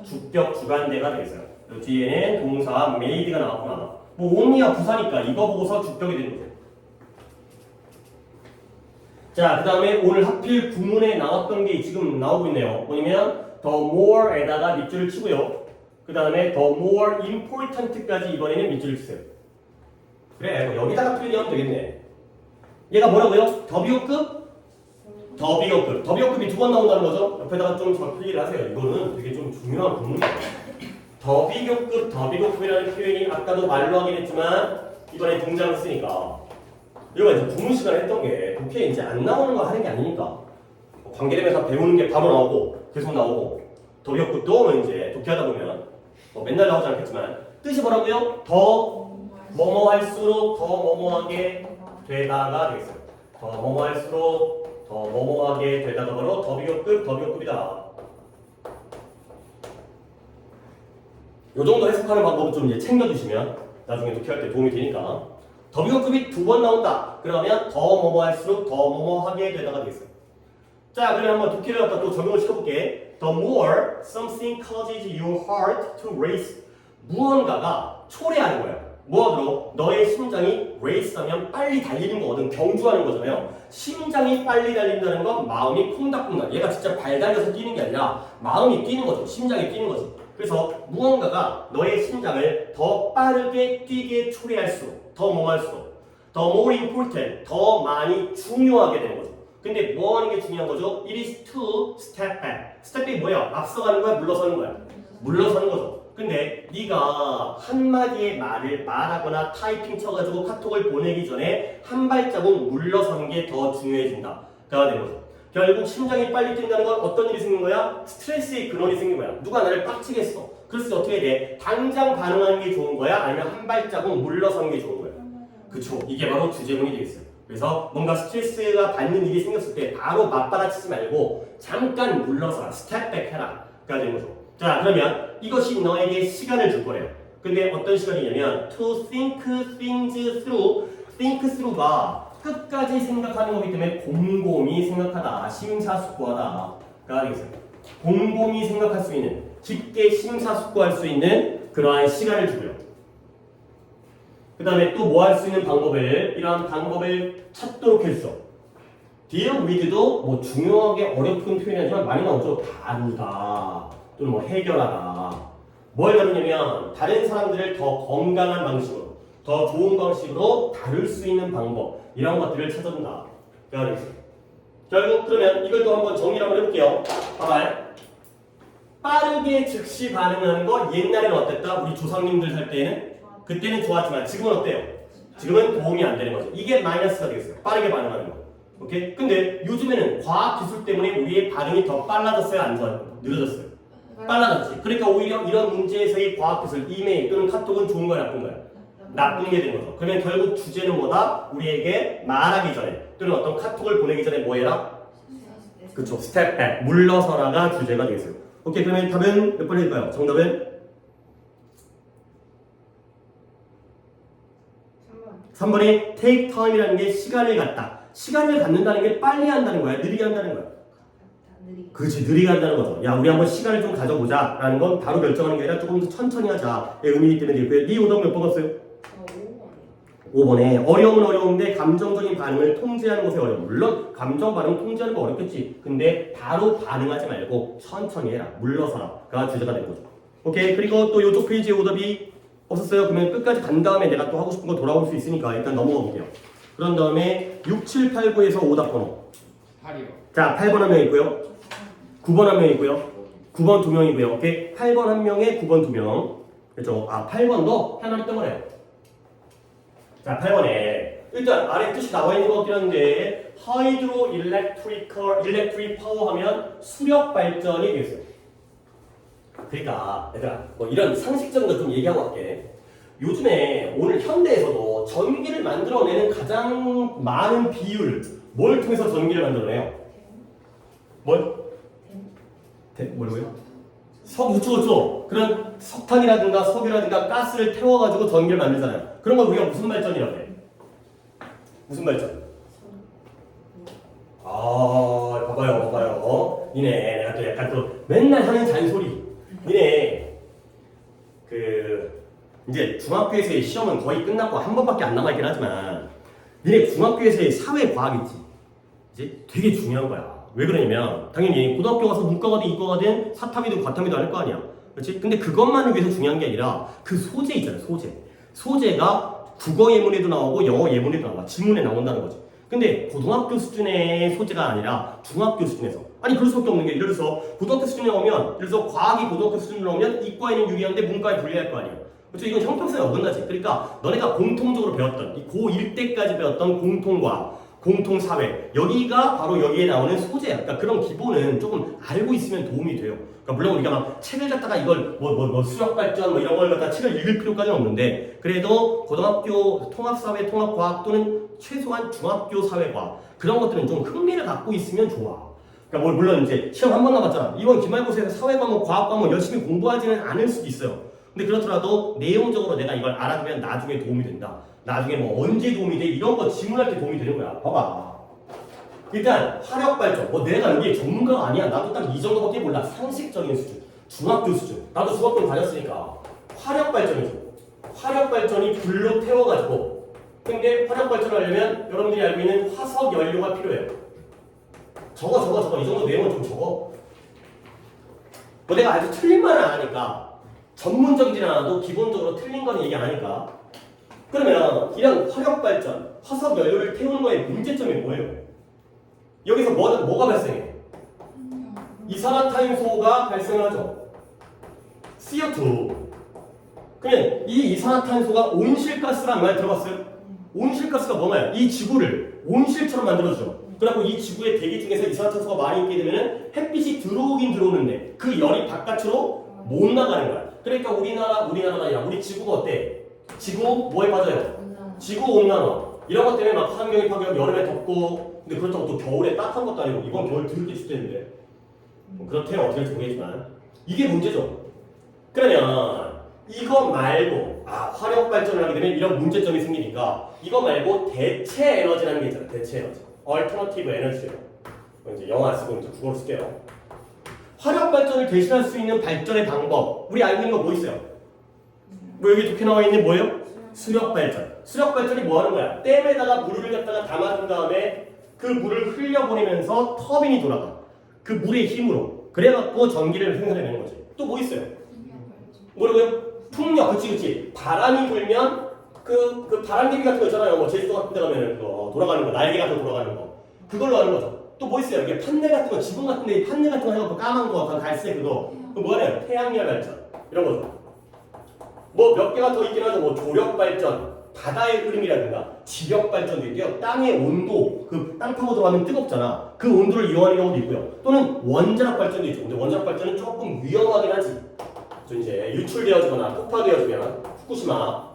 주격 주관대가 되겠어요. 그 뒤에는 동사 made가 나왔구나. 뭐 only가 부사니까 이거 보고서 주격이 되는 거죠. 자, 그 다음에 오늘 하필 구문에 나왔던 게 지금 나오고 있네요. 뭐냐면 the more에다가 밑줄을 치고요. 그 다음에 the more important까지 이번에는 밑줄을 치세요. 그래, 뭐 여기다가 표현하면 되겠네. 얘가 뭐라고요? 더비호급? 더비호급. 더비호급이 두 번 나온다는 거죠? 옆에다가 좀 정리를 하세요. 이거는 되게 좀 중요한 구문이에요. 더비교급, 더비교급이라는 표현이 아까도 말로 하긴 했지만 이번에 등장을 쓰니까 이거 이제 부문 시간에 했던 게 독해에 이제 안 나오는 거 하는 게 아니니까 관계되면서 배우는 게 바로 나오고 계속 나오고 더비교급도 이제 독해하다 보면 뭐 맨날 나오지 않겠지만 뜻이 뭐라고요? 더 뭐뭐 할수록 더 뭐뭐하게 되다가 되겠어요. 더 뭐뭐 할수록 더 뭐뭐하게 되다가 바로 더비교급, 더비교급이다. 요 정도 해석하는 방법을 좀 이제 챙겨주시면 나중에 독해할 때 도움이 되니까. 더비교급이 두 번 나온다. 그러면 더 뭐뭐 할수록 더 뭐뭐 하게 되다가 되겠어요. 자, 그럼 한번 독해를 갖다 또 적용을 시켜볼게. The more something causes your heart to race. 무언가가 초래하는 거예요. 무엇으로? 너의 심장이 race하면 빨리 달리는 거거든. 경주하는 거잖아요. 심장이 빨리 달린다는 건 마음이 콩닥콩닥. 얘가 진짜 발 달려서 뛰는 게 아니라 마음이 뛰는 거죠. 심장이 뛰는 거지. 그래서 무언가가 너의 심장을 더 빠르게 뛰게 초래할수록 더 뭐 할수록 더 more important, 더 많이 중요하게 되는 거죠. 근데 뭐 하는 게 중요한 거죠? It is to step back. step back이 뭐야? 앞서가는 거야? 물러서는 거야? 물러서는 거죠. 근데 네가 한마디의 말을 말하거나 타이핑 쳐가지고 카톡을 보내기 전에 한 발자국 물러서는 게 더 중요해진다. 가 되는 거죠. 결국 심장이 빨리 뛴다는 건 어떤 일이 생긴 거야? 스트레스의 근원이 생긴 거야. 누가 나를 빡치게 했어. 그래서 어떻게 돼? 당장 반응하는 게 좋은 거야? 아니면 한 발자국 물러서는 게 좋은 거야? 그쵸. 이게 바로 주제문이 되겠어요. 그래서 뭔가 스트레스가 받는 일이 생겼을 때 바로 맞받아치지 말고 잠깐 물러서라. 스텝백 해라. 가 되는 거죠. 자, 그러면 이것이 너에게 시간을 줄 거래요. 근데 어떤 시간이냐면 to think things through. think through가 끝까지 생각하는 거기 때문에 곰곰이 생각하다, 심사숙고하다 가 되겠어요. 곰곰이 생각할 수 있는, 깊게 심사숙고할 수 있는 그러한 시간을 주고요. 그 다음에 또 뭐 할 수 있는 방법을, 이러한 방법을 찾도록 해주죠. deal with도 뭐 중요하게 어렵은 표현이 아니지만 많이 나오죠. 다루다 또는 뭐 해결하다. 뭘 다루냐면 다른 사람들을 더 건강한 방식으로, 더 좋은 방식으로 다룰 수 있는 방법, 이런 것들을 찾아준다. 결국 그러면 이걸 또 한번 정리를 한번 해볼게요. 봐봐요. 빠르게 즉시 반응하는 거 옛날에는 어땠다? 우리 조상님들 살 때는 그때는 좋았지만 지금은 어때요? 지금은 도움이 안 되는 거죠. 이게 마이너스가 되겠어요. 빠르게 반응하는 거. 오케이? 근데 요즘에는 과학 기술 때문에 우리의 반응이 더 빨라졌어요? 안 좋아요? 느려졌어요? 빨라졌지. 그러니까 오히려 이런 문제에서의 과학 기술, 이메일 또는 카톡은 좋은 거야, 나쁜 거야? 나쁜 게 되는 거죠. 그러면 결국 주제는 뭐다? 우리에게 말하기 전에 또는 어떤 카톡을 보내기 전에 뭐 해라? 그쵸. 스텝 백. 물러서라가 주제가 되겠어요. 오케이. 그러면 답은 몇 번일까요? 정답은? 3번이 take time이라는 게 시간을 갖다. 시간을 갖는다는 게 빨리 한다는 거야? 느리게 한다는 거야? 그렇지. 느리게 한다는 거죠. 야, 우리 한번 시간을 좀 가져보자 라는 건 바로 결정하는 게 아니라 조금 더 천천히 하자의 의미이기 때문에 되고요. 네 오답 몇 번 왔어요? 5번에 어려움은 어려운데 감정적인 반응을 통제하는 것이 어려워. 물론 감정 반응 통제하는 거 어렵겠지. 근데 바로 반응하지 말고 천천히 해라. 물러서라가 주제가 된 거죠. 오케이. 그리고 또 이쪽 페이지에 오답이 없었어요. 그러면 끝까지 간 다음에 내가 또 하고 싶은 거 돌아올 수 있으니까 일단 넘어가 볼게요. 그런 다음에 6, 7, 8, 9에서 오답 번호. 8이요. 자, 8번 한 명 있고요. 9번 한 명 있고요. 9번 2명이고요. 오케이. 8번 한 명에 9번 2명. 그렇죠. 아, 8번도 하나 있던 거네요. 자, 8번에 일단 아래 뜻이 나와 있는 것 같긴 한데 하이드로 일렉트릭 파워 하면 수력 발전이 되겠어요. 그러니까 얘들아 뭐 이런 상식적인 거 좀 얘기하고 갈게. 요즘에 오늘 현대에서도 전기를 만들어내는 가장 많은 비율 뭘 통해서 전기를 만들어내요? 뭘? 뭐라고요? 그렇죠. 그런 석탄이라든가 석유라든가 가스를 태워가지고 전기를 만들잖아요. 그런 걸 우리가 무슨 발전이라고 해? 무슨 발전? 아, 맨날 하는 잔소리. 니네 이제 중학교에서의 시험은 거의 끝났고 한 번밖에 안 남아있긴 하지만 니네 중학교에서의 사회과학 있지? 이제 되게 중요한 거야. 왜 그러냐면 당연히 고등학교 가서 문과가든 이과가든 사탐이든 과탐이든 할 거 아니야. 그렇지? 근데 그것만을 위해서 중요한 게 아니라 그 소재 있잖아. 소재가 국어 예문에도 나오고 영어 예문에도 나와. 지문에 나온다는 거지. 근데 고등학교 수준의 소재가 아니라 중학교 수준에서 아니 그럴 수밖에 없는 게 예를 들어서 고등학교 수준에 오면 예를 들어서 과학이 고등학교 수준으로 오면 이과에는 유리한데 문과에 불리할 거 아니야. 그렇죠? 이건 형평성에 어긋나지. 그러니까 너네가 공통적으로 배웠던 이 고1 때까지 배웠던 공통과학 공통사회 여기가 바로 여기에 나오는 소재야. 그러니까 그런 기본은 조금 알고 있으면 도움이 돼요. 그러니까 물론 우리가 막 책을 갖다가 이걸 수력 발전 이런 걸 갖다 책을 읽을 필요까지는 없는데 그래도 고등학교 통합사회 통합과학 또는 최소한 중학교 사회과학 그런 것들은 좀 흥미를 갖고 있으면 좋아. 그러니까 물론 이제 시험 한 번 남았잖아. 이번 기말고사에서 사회과목 과학과목 열심히 공부하지는 않을 수도 있어요. 근데 그렇더라도 내용적으로 내가 이걸 알아두면 나중에 도움이 된다. 나중에 뭐 언제 도움이 돼? 이런 거 질문할 때 도움이 되는 거야. 봐봐. 일단 화력 발전. 내가 여기 전문가가 아니야. 나도 딱 이 정도밖에 몰라. 상식적인 수준. 중학교 수준. 나도 중학교 다녔으니까. 화력 발전이죠. 화력 발전이 불로 태워가지고. 근데 화력 발전을 하려면 여러분들이 알고 있는 화석 연료가 필요해요. 적어. 이 정도 내용은 좀 적어. 내가 아주 틀린 말은 안 하니까. 전문적이진 않아도 기본적으로 틀린 건 얘기 안 하니까. 그러면 이런 화력 발전, 화석 연료를 태우는 거의 문제점이 뭐예요? 여기서 뭐가 발생해? 이산화탄소가 발생하죠. CO2. 그러면 이 이산화탄소가 온실가스라는 말 들어봤어요? 온실가스가 뭐냐? 이 지구를 온실처럼 만들어주죠. 그래갖고 이 지구의 대기 중에서 이산화탄소가 많이 있게 되면 햇빛이 들어오긴 들어오는데 그 열이 바깥으로 못 나가는 거야. 그러니까 우리나라가 아니라 우리 지구가 어때? 지구 뭐에 빠져요? 지구 온난화. 이런 것 때문에 막 환경이 파괴하고 여름에 덥고 근데 그렇다고 또 겨울에 따뜻한 것도 아니고 이번 겨울 더럽게 춥겠는데 그렇대요. 어떻게 될지 모르겠지만 이게 문제죠. 그러면 이거 말고 화력 발전을 하게 되면 이런 문제점이 생기니까 이거 말고 대체 에너지라는 게 있잖아요. 대체 에너지. Alternative Energy예요. 이제 영어 안 쓰고 이제 국어로 쓸게요. 화력 발전을 대신할 수 있는 발전의 방법. 우리 알고 있는 거 뭐 있어요? 여기 좋게 나와 있는 뭐예요? 수력 발전. 수력 발전이 뭐 하는 거야? 댐에다가 물을 갖다가 담아준 다음에 그 물을 흘려보내면서 터빈이 돌아가. 그 물의 힘으로. 그래갖고 전기를 생산해내는 거지. 또 뭐 있어요? 뭐라고요? 풍력. 그치. 바람이 불면 그 바람개비 같은 거 있잖아요. 제주도 같은 데 가면 그거 돌아가는 거, 날개 같은 거 돌아가는 거. 그걸로 하는 거죠. 또 뭐 있어요? 이게 판넬 같은 거, 지붕 같은 데 판넬 같은 거 해갖고 까만 거, 갈색 그거. 그거 뭐래요? 태양열 발전. 이런 거죠. 몇 개가 더 있긴 하죠. 조력 발전, 바다의 흐름이라든가 지력 발전도 있고요. 땅의 온도, 땅 타고 들어가면 뜨겁잖아. 그 온도를 이용하는 경우도 있고요. 또는 원자력 발전도 있죠. 근데 원자력 발전은 조금 위험하긴 하지. 이제 유출되어지거나 폭파되어지면 후쿠시마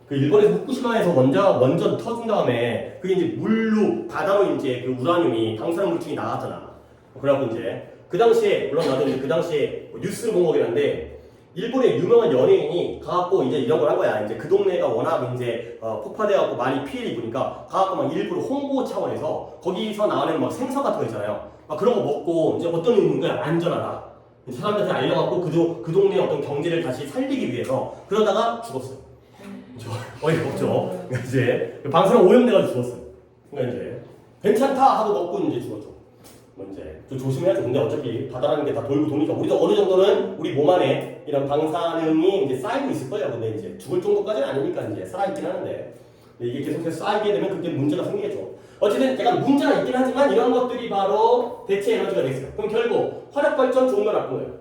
그 일본에서 후쿠시마에서 원전 터진 다음에 그게 이제 물로 바다로 이제 그 우라늄이 방사능 물질이 나왔잖아. 그래갖고 이제 그 당시에 물론 나도 이제 그 당시에 뉴스를 본 거긴 한데. 일본의 유명한 연예인이 가갖고 이제 이런 걸 한 거야. 이제 그 동네가 워낙 이제 폭파돼갖고 많이 피해를 입으니까 가갖고 막 일부러 홍보 차원에서 거기서 나오는 막 생선 같은 거 있잖아요. 막 그런 거 먹고 이제 어떤 의미인 거야? 안전하다. 사람들한테 알려갖고 그 동네의 어떤 경제를 다시 살리기 위해서 그러다가 죽었어요. 어이가 없죠. 이제 방사능 오염돼가지고 죽었어요. 그러니까 이제 괜찮다 하고 먹고 이제 죽었죠. 이제 좀 조심해야죠. 근데 어차피 바다라는 게 다 돌고 도니까 우리도 어느 정도는 우리 몸 안에 이런 방사능이 이제 쌓이고 있을 거예요. 근데 이제 죽을 정도까지는 아니니까 이제 살아있긴 하는데 이게 계속해서 쌓이게 되면 그때 문제가 생기겠죠. 어쨌든 약간 문제가 있긴 하지만 이런 것들이 바로 대체 에너지가 되겠어요. 그럼 결국 화력 발전 좋은 거 나쁜 거예요?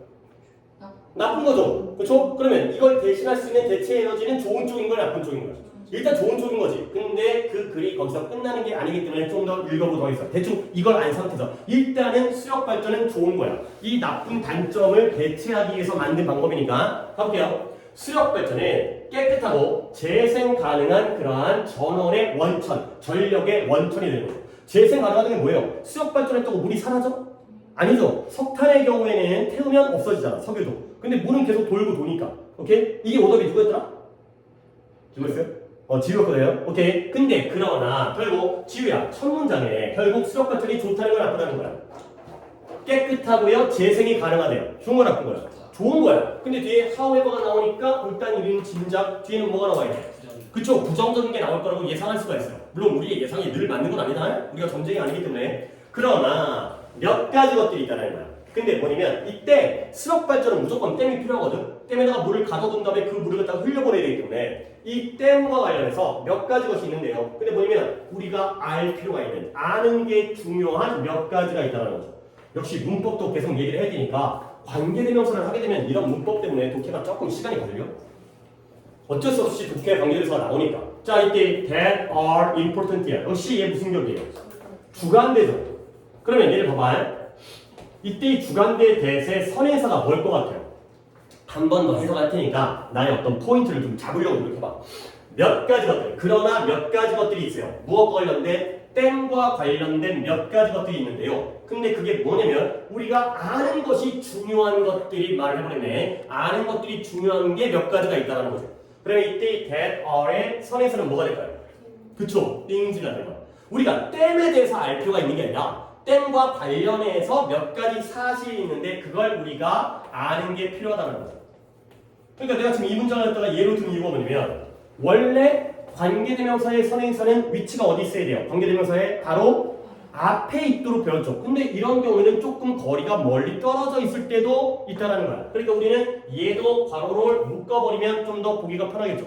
나쁜 거죠. 그렇죠? 그러면 이걸 대신할 수 있는 대체 에너지는 좋은 쪽인 거야, 나쁜 쪽인 거야? 일단 좋은 쪽인 거지. 근데 그 글이 거기서 끝나는 게 아니기 때문에 좀 더 읽어보도록 하겠습니다. 대충 이걸 안 상태에서 일단은 수력 발전은 좋은 거야. 이 나쁜 단점을 대체하기 위해서 만든 방법이니까 가볼게요. 수력 발전은 깨끗하고 재생 가능한 그러한 전원의 원천, 전력의 원천이 되는 거죠. 재생 가능하다는 게 뭐예요? 수력 발전했다고 물이 사라져? 아니죠. 석탄의 경우에는 태우면 없어지잖아. 석유도. 근데 물은 계속 돌고 도니까. 오케이? 이게 오답이 누구였더라? 누구였어요? 지우였거든요. 오케이. 근데 그러나 결국 지우야 첫 문장에 결국 수력 발전이 좋다는 걸 나타나는 거야. 깨끗하고요. 재생이 가능하대요. 좋은 거 나쁜 거야? 좋은 거야. 근데 뒤에 however가 나오니까 일단 우리는 짐작 뒤에는 뭐가 나와야 돼? 그쵸? 부정적인 게 나올 거라고 예상할 수가 있어요. 물론 우리의 예상이 늘 맞는 건 아니잖아요. 우리가 전쟁이 아니기 때문에. 그러나 몇 가지 것들이 있다는 거야. 근데 뭐냐면 이때 수력 발전은 무조건 댐이 필요하거든. 댐에다가 물을 가둬둔 다음에 그 물을 갖다가 흘려보내야 되기 때문에 이 댐과 관련해서 몇 가지 것이 있는데요. 근데 뭐냐면 우리가 알 필요가 있는 아는 게 중요한 몇 가지가 있다는 거죠. 역시 문법도 계속 얘기를 해야 되니까 관계대명사를 하게 되면 이런 문법 때문에 독해가 조금 시간이 걸려. 어쩔 수 없이 독해 관계대명사가 나오니까. 자, 이때 that are important이야. 역시 얘 무슨 격이에요? 주관대죠. 그러면 얘를 봐봐. 이때 이 주관대 대세 선행사가 뭘 것 같아요? 한 번 더 해석할 테니까 나의 어떤 포인트를 좀 잡으려고 노력해봐. 몇 가지 것들. 그러나 몇 가지 것들이 있어요. 무엇과 관련된? 댐과 관련된 몇 가지 것들이 있는데요. 근데 그게 뭐냐면 우리가 아는 것이 중요한 것들이 말을 해버렸네. 아는 것들이 중요한 게 몇 가지가 있다는 거죠. 그러면 이때 that are의 선행사는 뭐가 될까요? 그쵸? things가 되는 거야. 우리가 댐에 대해서 알 필요가 있는 게 아니라 댐과 관련해서 몇 가지 사실이 있는데 그걸 우리가 아는 게 필요하다는 거죠. 그러니까 내가 지금 이 문장을 갖다가 예로 든 이유가 뭐냐면 원래 관계대명사의 선행사는 위치가 어디 있어야 돼요? 관계대명사의 바로 앞에 있도록 배웠죠. 근데 이런 경우에는 조금 거리가 멀리 떨어져 있을 때도 있다는 거야. 그러니까 우리는 얘도 괄호를 묶어버리면 좀 더 보기가 편하겠죠.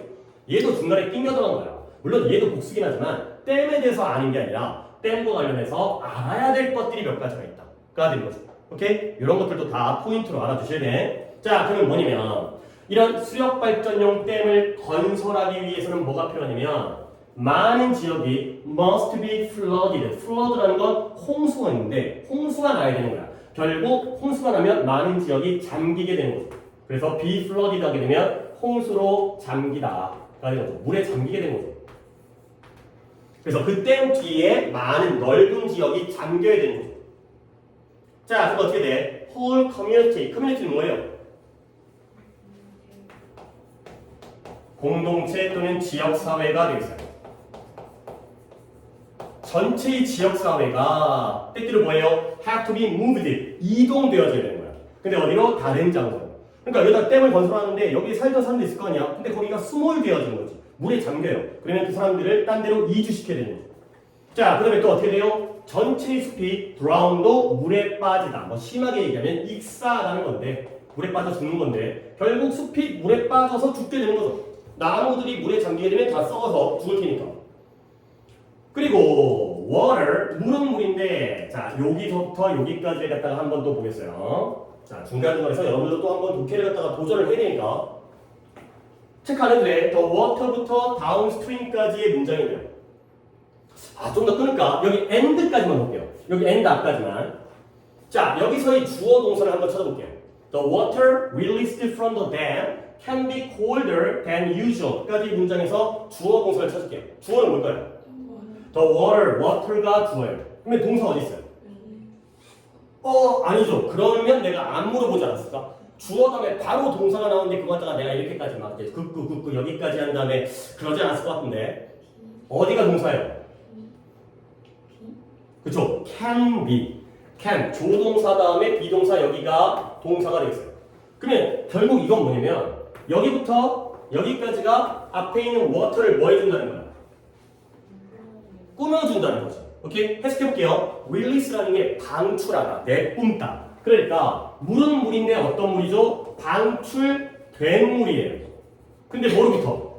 얘도 중간에 낑겨 들어간 거야. 물론 얘도 복수긴 하지만 댐에 대해서 아는 게 아니라 댐과 관련해서 알아야 될 것들이 몇 가지가 있다가 되는 거죠. 오케이? 이런 것들도 다 포인트로 알아두셔야 돼. 자, 그러면 뭐냐면 이런 수력 발전용 댐을 건설하기 위해서는 뭐가 필요하냐면 많은 지역이 must be flooded. flood라는 건 홍수가 있는데 홍수가 나야 되는 거야. 결국 홍수가 나면 많은 지역이 잠기게 되는 거죠. 그래서 be flooded 하게 되면 홍수로 잠기다가 되는 거죠. 물에 잠기게 되는 거죠. 그래서 그 댐 뒤에 많은 넓은 지역이 잠겨야 되는 거죠. 자, 그럼 어떻게 돼? whole community. community는 뭐예요? 공동체 또는 지역사회가 되어 있어요. 전체의 지역사회가 때때로 뭐예요? have to be moved. 이동되어져야 되는 거야. 근데 어디로? 다른 장소로. 그러니까 여기다 댐을 건설하는데 여기 살던 사람도 있을 거 아니야? 근데 거기가 스몰되어진 거지. 물에 잠겨요. 그러면 그 사람들을 딴 데로 이주시켜야 되는 거죠. 자, 그 다음에 또 어떻게 돼요? 전체의 숲이 drown도 물에 빠지다. 뭐 심하게 얘기하면 익사라는 건데 물에 빠져 죽는 건데 결국 숲이 물에 빠져서 죽게 되는 거죠. 나무들이 물에 잠기게 되면 다 썩어서 죽을 테니까. 그리고 water, 물은 물인데 자, 여기서부터 여기까지 갖다가 한 번 또 보겠어요. 자, 중간중간에서 여러분들도 또 한 번 독해를 갖다가 도전을 해야 되니까 체크 안 해도 돼. 더 water부터 downstream까지의 문장이에요. 아, 좀 더 끊을까? 여기 end까지만 볼게요. 여기 end 앞까지만. 자, 여기서의 주어 동사를 한번 찾아볼게요. The water released from the dam can be colder than usual. 까지 문장에서 주어 동사를 찾을게요. 주어는 뭘까요? The water가 주어예요. 그러면 동사 어디 있어요? 아니죠. 그러면 내가 안 물어보지 않았을까? 주어 다음에 바로 동사가 나오는데 그거 갖다가 내가 이렇게까지 막 끄끄끄끄 여기까지 한 다음에 그러지 않았을 것 같은데 어디가 동사예요? 그쵸? can be. can. 조동사 다음에 비동사 여기가 동사가 되겠어요. 그러면 결국 이건 뭐냐면 여기부터 여기까지가 앞에 있는 water를 뭐 해준다는 거야? 꾸며준다는 거죠. 오케이? 해석해볼게요. release라는 게 방출하다, 내뿜다. 그러니까 물은 물인데 어떤 물이죠? 방출된 물이에요. 근데 뭐로부터?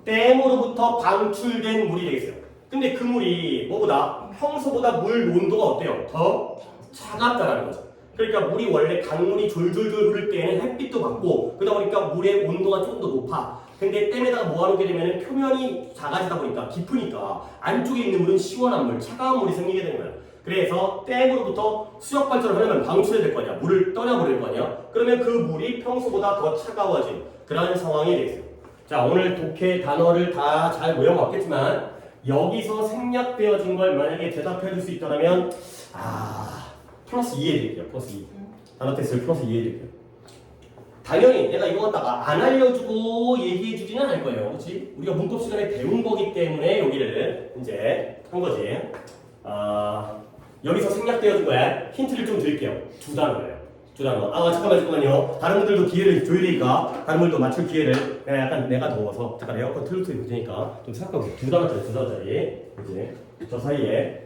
댐으로부터 방출된 물이 되겠어요. 근데 그 물이 뭐보다 평소보다 물 온도가 어때요? 더 차갑다라는 거죠. 그러니까 물이 원래 강물이 졸졸졸 흐를 때에는 햇빛도 받고 그러다 보니까 물의 온도가 조금 더 높아. 근데 댐에다가 모아놓게 되면 표면이 작아지다 보니까 깊으니까 안쪽에 있는 물은 시원한 물, 차가운 물이 생기게 되는 거야. 그래서 댐으로부터 수력 발전을 하려면 방출해야 될 거 아니야. 물을 떠나버릴 거 아니야. 그러면 그 물이 평소보다 더 차가워진 그런 상황이 되겠어요. 자, 오늘 독해 단어를 다 잘 외워봤겠지만 여기서 생략되어진 걸 만약에 대답해 줄 수 있다면 플러스 2 해드릴게요. 플러스 2. 단어 테스트를 플러스 2 해드릴게요. 당연히 내가 이거 갖다가 안 알려주고 얘기해 주지는 않을 거예요. 그렇지? 우리가 문법 시간에 배운 거기 때문에 여기를 이제 한 거지. 여기서 생략되어진 거야. 힌트를 좀 드릴게요. 두 단어예요. 두 단어. 아 잠깐만요. 다른 분들도 기회를 줘야 되니까 다른 분들도 맞출 기회를 약간 내가 더워서 잠깐 에어컨 틀 테니까 좀 생각하고 두 단어짜리 두 단어짜리 이제 저 사이에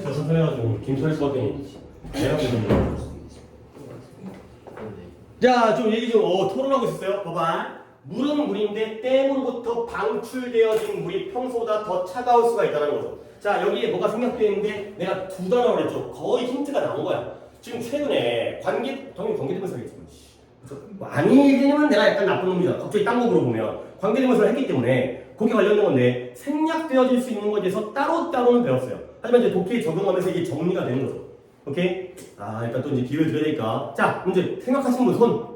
저 선생님가지고 김철 수학생이 내가 보는 자좀 얘기 좀 토론하고 있었어요. 봐봐. 물은 물인데 댐으로부터 방출되어진 물이 평소보다 더 차가울 수가 있다는 거죠. 자 여기에 뭐가 생략되어 있는데 내가 두 단어로 그랬죠. 거의 힌트가 나온 거야. 지금 최근에 당연히 관계대명사겠지만 아니면 내가 약간 나쁜 놈이잖아. 갑자기 딴 거 물어보면 관계대명사를 했기 때문에 거기에 관련된 건데 생략되어질 수 있는 것에 대해서 따로따로는 배웠어요. 하지만 이제 독해에 적용하면서 이게 정리가 되는 거죠. 오케이? 일단 또 이제 기회를 드려야 되니까. 자, 문제 생각하신 분 손.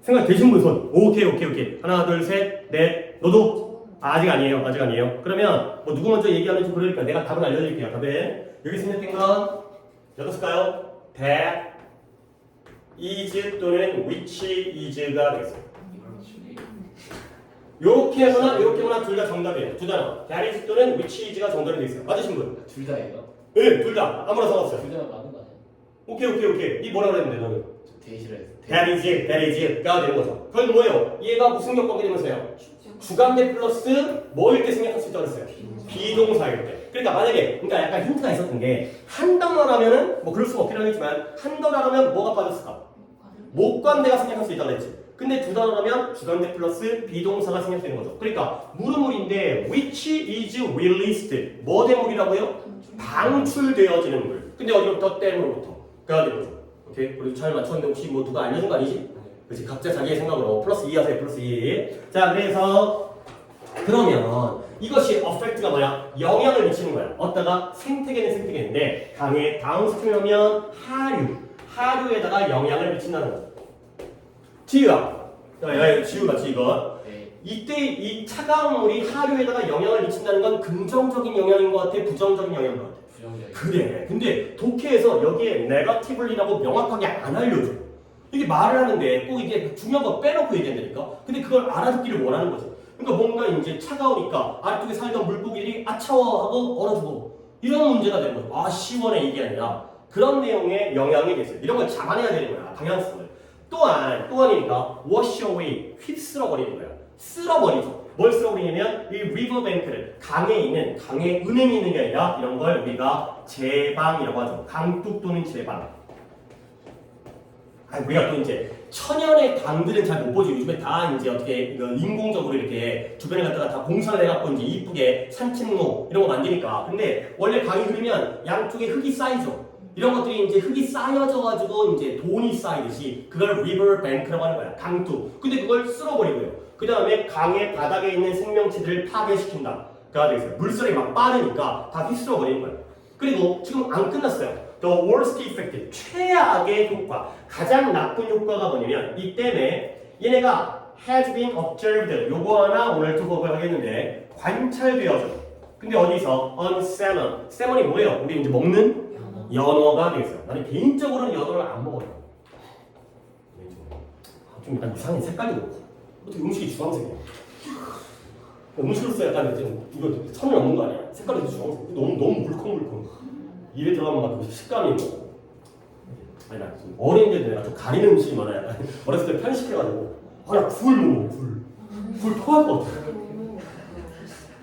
생각되신 분 손. 오케이. 하나, 둘, 셋, 넷. 너도? 아직 아니에요. 그러면 뭐 누구 먼저 얘기하는지 그러니까 내가 답을 알려드릴게요. 답은 여기 생략된 건 어떻을까요? that, is 또는 which is가 되겠어요. 요렇게 하거나 둘 다 정답이에요. 두 단어. that is 또는 which is가 정답이 되겠어요. 맞으신 분? 둘 다예요? 네, 둘 다. 아무나 상관없어요. 둘 다 맞는 거 아니야? 오케이. 니 뭐라 그랬는데 너는? 되게 싫어했어. that is가 되는 거죠. 그건 뭐예요? 얘가 무슨 격관계 되면서요? 주관계 플러스 뭐일 때 생략할 수 있다고 그랬어요? 비동사일 때. 그러니까 만약에 약간 힌트가 있었던 게 한 단어라면은 뭐 그럴 수가 없긴 하겠지만 한 단어라면 뭐가 빠졌을까? 목관대가 생략할 수 있다고 그랬지. 근데 두 단어라면 주관대 플러스 비동사가 생략되는 거죠. 그러니까 물인데 which is released 뭐 된 물이라고요? 방출되어지는 물. 근데 어디로부터? 댐으로부터가 되는 거죠. 오케이? 우리 잘 맞췄는데 혹시 뭐 누가 알려준 거 아니지? 그렇지. 각자 자기의 생각으로 플러스 2 하세요. 플러스 2. 자 그래서 그러면 이것이 affect가 뭐야? 영향을 미치는 거야. 어디다가? 생태계인데 강의 다운스트림하면 하류에다가 영향을 미친다는 거죠. 지우야. 지우가 이거. 네. 이때 이 차가운 물이 하류에다가 영향을 미친다는 건 긍정적인 영향인 것 같아? 부정적인 영향인 것 같아? 부정적인. 그래. 근데 독해에서 여기에 네거티블리라고 명확하게 안 알려줘. 이게 말을 하는데 꼭 이게 중요한 거 빼놓고 얘기한다니까? 근데 그걸 알아듣기를 원하는 거죠. 그러니까 뭔가 이제 차가우니까 아래쪽에 살던 물고기들이 차워하고 얼어주고 이런 문제가 되는 거죠. 시원해 이게 아니라 그런 내용의 영향이 됐어요. 이런 걸 잡아내야 되는 거야. 방향성을. 또한이니까 wash away, 휩쓸어버리는 거야. 쓸어버리죠. 뭘 쓸어버리냐면 이 riverbank를 강에 은행이 있는 게 아니라 이런 걸 우리가 제방이라고 하죠. 강둑 또는 제방. 우리가 또 이제 천연의 강들은 잘 못 보죠. 요즘에 다 이제 어떻게 인공적으로 이렇게 주변에 갖다가 다 공사를 해갖고 이제 이쁘게 산책로 이런 거 만드니까. 근데 원래 강이 흐르면 양쪽에 흙이 쌓이죠. 이런 것들이 이제 흙이 쌓여져가지고 이제 돈이 쌓이듯이 그걸 riverbank라고 하는 거야. 강둑. 근데 그걸 쓸어버리고요. 그 다음에 강의 바닥에 있는 생명체들을 파괴시킨다. 가 되겠어요. 물살이 막 빠르니까 다 휩쓸어버리는 거예요. 그리고 지금 안 끝났어요. The worst effect, 최악의 효과, 가장 나쁜 효과가 뭐냐면 이 때문에 얘네가 has been observed, 요거 하나 오늘 투법을 하겠는데 관찰되어져. 근데 어디서? On salmon. salmon이 뭐예요? 우리 이제 먹는 연어가 되겠어요. 나는 개인적으로는 연어를 안 먹어요. 좀 약간 이상해. 색깔도 그렇고. 어떻게 음식이 주황색이야? 음식으로서 약간 이거 선을 넘는 거 아니야? 색깔이 주황색. 너무 물컹물컹. 입에 들어가면 막 식감이 뭐. 아니 나 어린데 내가 좀 가리는 음식이 많아요. 어렸을 때 편식해가지고 나 굴 먹어. 굴 토할 것 같아.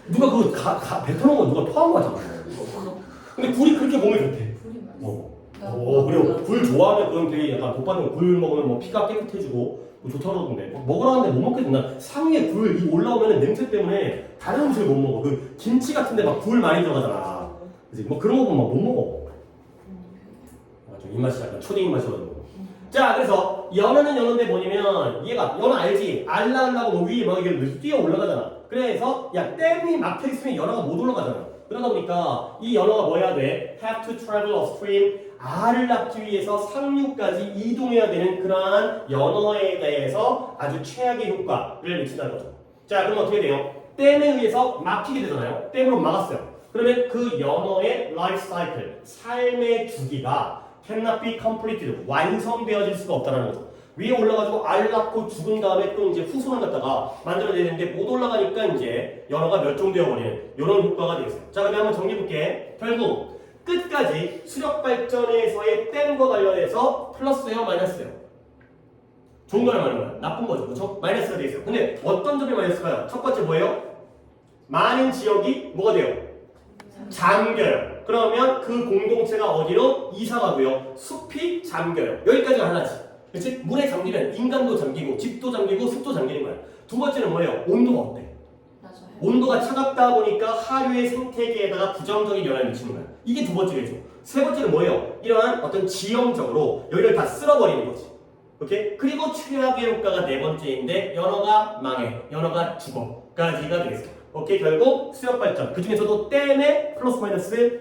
누가 그거 뱉어놓은 거 누가 토한 거잖아. 근데 굴이 그렇게 몸에 좋대. 그리고 굴 좋아하면 그건 되게 약간 독받는 굴 먹으면 뭐 피가 깨끗해지고 뭐 좋다고 그러던데 먹으라는데 못 먹게 된다. 상위에 굴 올라오면 냄새 때문에 다른 음식을 못 먹어. 그 김치 같은데 막 굴 많이 들어가잖아. 그치? 뭐 그런 거 보면 못 먹어. 좀 입맛이 약간 초딩 입맛이어가지고. 자, 그래서 연어는 연어인데 뭐냐면 얘가 연어 알지? 알라고 뭐 위에 막 이게 뛰어 올라가잖아. 그래서 댐이 막혀 있으면 연어가 못 올라가잖아. 그러다 보니까 이 연어가 뭐 해야 돼? Have to travel upstream. 알을 낳기 위해서 상류까지 이동해야 되는 그러한 연어에 대해서 아주 최악의 효과를 미친다는 거죠. 자, 그럼 어떻게 돼요? 댐에 의해서 막히게 되잖아요. 댐으로 막았어요. 그러면 그 연어의 라이프 사이클, 삶의 주기가 cannot be completed, 완성되어질 수가 없다는 거죠. 위에 올라가지고 알 낳고 죽은 다음에 또 이제 후손을 갖다가 만들어야 되는데 못 올라가니까 이제 연어가 멸종되어 버리는 이런 효과가 되겠어요. 자, 그럼 한번 정리해 볼게. 결국 끝까지 수력 발전에서의 댐과 관련해서 플러스예요, 마이너스예요? 좋은 거랑 많은 거야. 나쁜 거죠. 그렇죠? 마이너스가 돼 있어요. 근데 어떤 점이 마이너스가요? 첫 번째 뭐예요? 많은 지역이 뭐가 돼요? 잠겨요. 그러면 그 공동체가 어디로 이사가고요? 숲이 잠겨요. 여기까지가 하나지. 그렇지? 물에 잠기면 인간도 잠기고 집도 잠기고 숲도 잠기는 거야. 두 번째는 뭐예요? 온도가 어때? 맞아요. 온도가 차갑다 보니까 하류의 생태계에다가 부정적인 영향을 미치는 거야. 이게 두 번째겠죠. 세 번째는 뭐예요? 이러한 어떤 지형적으로 여기를 다 쓸어버리는 거지. 오케이? 그리고 최악의 효과가 네 번째인데 연어가 망해, 연어가 죽어까지가 되겠어요. 오케이? 결국 수력 발전. 그 중에서도 댐의 플러스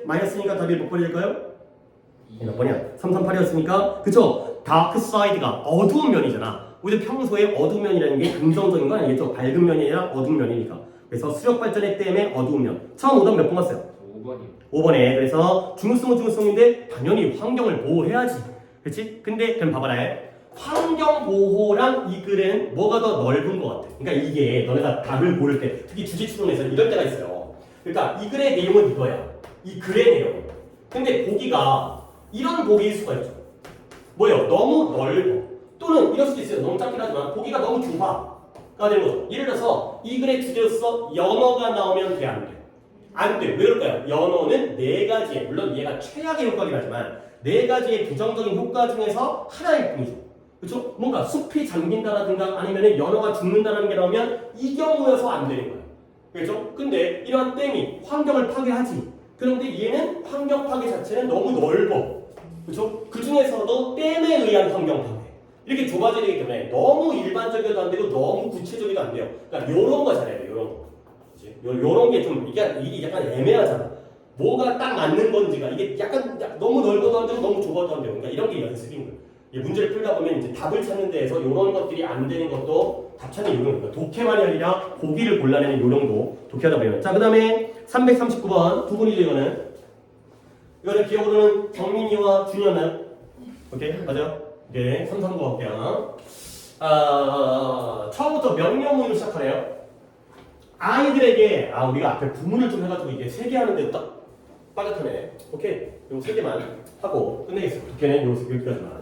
마이너스니까 답이 몇 번일까요? 몇 번이야? 3, 3, 8이었으니까 그쵸? 다크 사이드가 어두운 면이잖아. 우리도 평소에 어두운 면이라는 게 긍정적인 건 아니겠죠? 밝은 면이 아니라 어두운 면이니까. 그래서 수력 발전의 댐의 어두운 면. 처음 오답 몇 번 봤어요? 5번이요. 5번에. 그래서 중요성은 중요성인데 당연히 환경을 보호해야지. 그렇지? 근데 그럼 봐봐라. 환경 보호랑 이 글은 뭐가 더 넓은 것 같아. 그러니까 이게 너네가 답을 고를 때 특히 주제 추론에서 이럴 때가 있어요. 그러니까 이 글의 내용은 이거야. 이 글의 내용. 근데 보기가 이런 보기일 수가 있죠. 뭐예요? 너무 넓어. 또는 이럴 수도 있어요. 너무 짧긴 하지만 보기가 너무 좁아가 되는 거죠. 예를 들어서 이 글의 주제로서 연어가 나오면 돼, 안 돼? 안 돼. 왜 그럴까요? 연어는 네 가지의, 물론 얘가 최악의 효과긴 하지만 네 가지의 부정적인 효과 중에서 하나일 뿐이죠. 그렇죠? 뭔가 숲이 잠긴다라든가 아니면 연어가 죽는다는 게 나오면 이 경우여서 안 되는 거예요. 그렇죠? 근데 이러한 댐이 환경을 파괴하지. 그런데 얘는 환경 파괴 자체는 너무 넓어. 그렇죠? 그 중에서도 댐에 의한 환경 파괴. 이렇게 좁아지기 때문에 너무 일반적이어도 안 되고 너무 구체적이도 안 돼요. 그러니까 요런 거 잘해야 돼요. 요런 거. 그치? 요런 게 좀 이게 약간 애매하잖아. 뭐가 딱 맞는 건지가 이게 약간 너무 넓어도 안 되고 너무 좁아도 안 되고. 그러니까 이런 게 연습인 거예요. 이 문제를 풀다 보면 이제 답을 찾는 데에서 이런 것들이 안 되는 것도 답 찾는 요령입니다. 독해만이 아니라 보기를 골라내는 요령도 독해하다 보면. 자, 그 다음에 339번 두 분이죠. 이거는 기억으로는 정민이와 준이었나요? 오케이, 맞아요? 네, 339 할게요. 처음부터 명령문으로 시작하네요. 아이들에게 우리가 앞에 부문을 좀 해가지고 이게 3개 하는데 딱 빠듯하네. 오케이, 요 3개만 하고 끝내겠습니다. 독해는 여기까지만.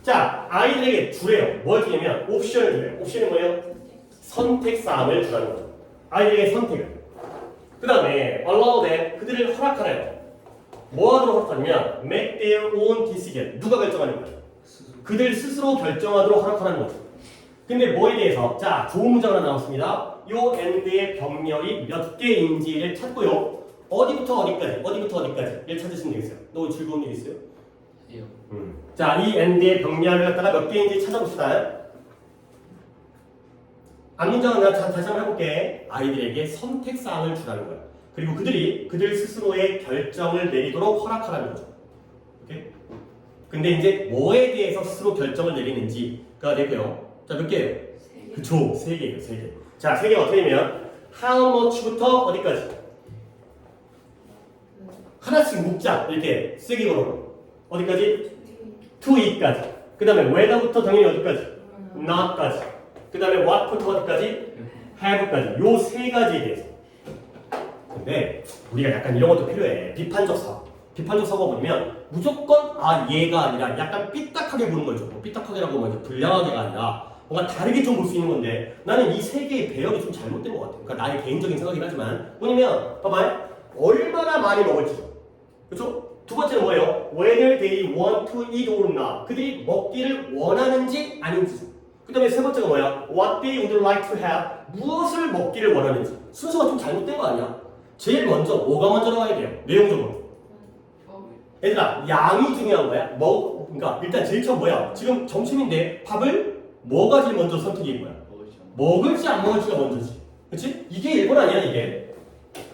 자, 아이들에게 주래요. 뭘 주냐면 옵션을 주래요. 옵션이 뭐예요? 선택사항을 주라는 거죠. 아이들에게 선택을. 그 다음에 allow them, 그들을 허락하래요. 뭐 하도록 허락하냐면 make their own decision. 누가 결정하는 거예요? 그들 스스로 결정하도록 허락하는 거죠. 근데 뭐에 대해서? 자, 좋은 문장 하나 나왔습니다. 요 and의 병렬이 몇 개인지를 찾고요. 어디부터 어디까지를 찾으시면 되겠어요. 너 즐거운 일 있어요? 아니요. 자, 이 and의 병렬을 갖다가 몇 개인지 찾아봅시다. 앞문장은 내가 다시 한번 해볼게. 아이들에게 선택사항을 주라는 거야. 그리고 그들 스스로의 결정을 내리도록 허락하라는 거죠. 오케이? 근데 이제 뭐에 대해서 스스로 결정을 내리는지가 되고요. 자, 몇 개예요? 3개. 그쵸, 3개예요, 3개. 자, 3개가 어떻게 되면 how much부터 어디까지? 하나씩 묶자. 이렇게 쓰기 걸어. 어디까지? to it까지. 그 다음에 whether부터 당연히 어디까지? not까지. 그 다음에 what부터 어디까지? have까지. 요 3가지에 대해서. 근데 우리가 약간 이런 것도 필요해. 비판적 사고 보면 무조건 얘가 아니라 약간 삐딱하게 보는 거죠. 뭐 삐딱하게라고 뭐 불량하게가 아니라 뭔가 다르게 좀 볼 수 있는 건데 나는 이 3개의 배열이 좀 잘못된 것 같아. 그러니까 나의 개인적인 생각이긴 하지만 뭐냐면 봐봐요. 얼마나 많이 먹을지. 그렇죠? 두 번째는 뭐예요? Whether they want to eat or not. 그들이 먹기를 원하는지 아닌지. 그 다음에 세 번째가 뭐야? What they would like to have. 무엇을 먹기를 원하는지. 순서가 좀 잘못된 거 아니야? 제일 먼저 뭐가 먼저 나와야 돼요? 내용적으로. 얘들아, 양이 중요한 거야? 그러니까 일단 제일 처음 뭐야? 지금 점심인데 밥을 뭐가 제일 먼저 선택인 거야? 먹을지 안 먹을지가 먼저지. 그렇지? 이게 1번 아니야 이게?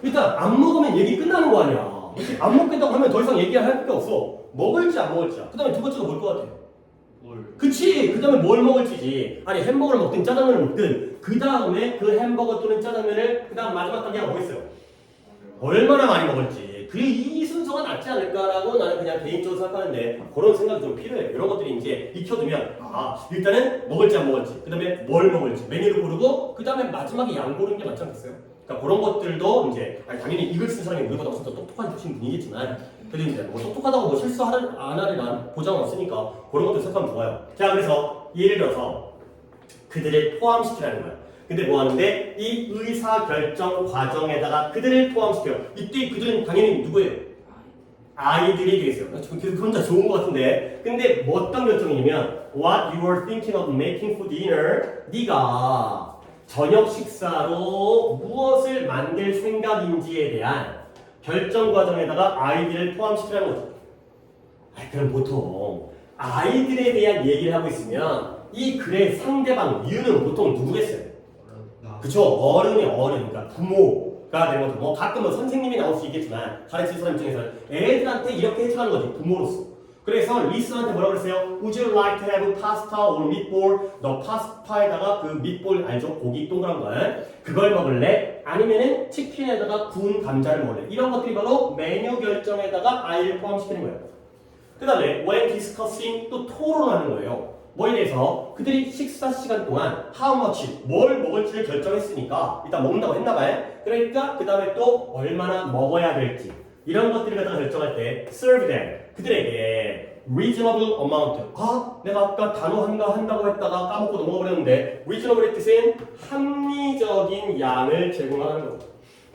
일단 안 먹으면 얘기 끝나는 거 아니야. 그렇지? 안 먹겠다고 하면 더 이상 얘기할 게 없어. 먹을지 안 먹을지야. 그 다음에 두 번째가 뭘 것 같아? 그치. 그 다음에 뭘 먹을지지. 아니 햄버거를 먹든 짜장면을 먹든 그 다음에 그 햄버거 또는 짜장면을 그 다음 마지막 단계가 뭐겠어요? 얼마나 많이 먹을지. 이 순서가 낫지 않을까라고 나는 그냥 개인적으로 생각하는데 그런 생각이 좀 필요해. 이런 것들이 이제 익혀두면 일단은 먹을지 안 먹을지 그 다음에 뭘 먹을지 메뉴를 고르고 그 다음에 마지막에 양 고르는 게 맞지 않겠어요? 그러니까 그런 것들도 이제 당연히 이걸 쓴 사람이 우리보다 훨씬 더 똑똑한 분이겠지만 그래도 이제 뭐 똑똑하다고 뭐 실수하는 안 하리란 보장은 없으니까 그런 것들 생각하면 좋아요. 자 그래서 예를 들어서 그들을 포함시키라는 거야. 근데 뭐 하는데 이 의사 결정 과정에다가 그들을 포함시켜요. 이때 그들은 당연히 누구예요? 아이들이 되겠어요. 그 혼자 좋은 것 같은데. 근데 뭐 어떤 결정이냐면 What you are thinking of making for dinner. 네가 저녁 식사로 무엇을 만들 생각인지에 대한 결정 과정에다가 아이들을 포함시키라는 거죠. 그럼 보통 아이들에 대한 얘기를 하고 있으면 이 글의 상대방 유는 보통 누구겠어요? 그쵸? 어른이 그러니까 부모가 되는 거죠. 뭐 가끔은 선생님이 나올 수 있겠지만 가르칠 사람 입장에서는 애들한테 이렇게 해주라는 거지 부모로서. 그래서 리스한테 뭐라고 그랬어요? Would you like to have pasta or meatball? 너 파스타에다가 그 meatball 알죠? 고기 동그란 거 그걸 먹을래? 아니면은 치킨에다가 구운 감자를 먹을래? 이런 것들이 바로 메뉴 결정에다가 아이를 포함시키는 거예요. 그 다음에 when discussing 또 토론하는 거예요. 뭐에 대해서 그들이 식사 시간 동안 how much 뭘 먹을지를 결정했으니까 일단 먹는다고 했나봐요. 그러니까 그 다음에 또 얼마나 먹어야 될지 이런 것들을 갖다가 결정할 때 serve them 그들에게 reasonable amount 내가 아까 단어 한다고 했다가 까먹고 넘어버렸는데 reasonable의 뜻은 합리적인 양을 제공하는 거죠.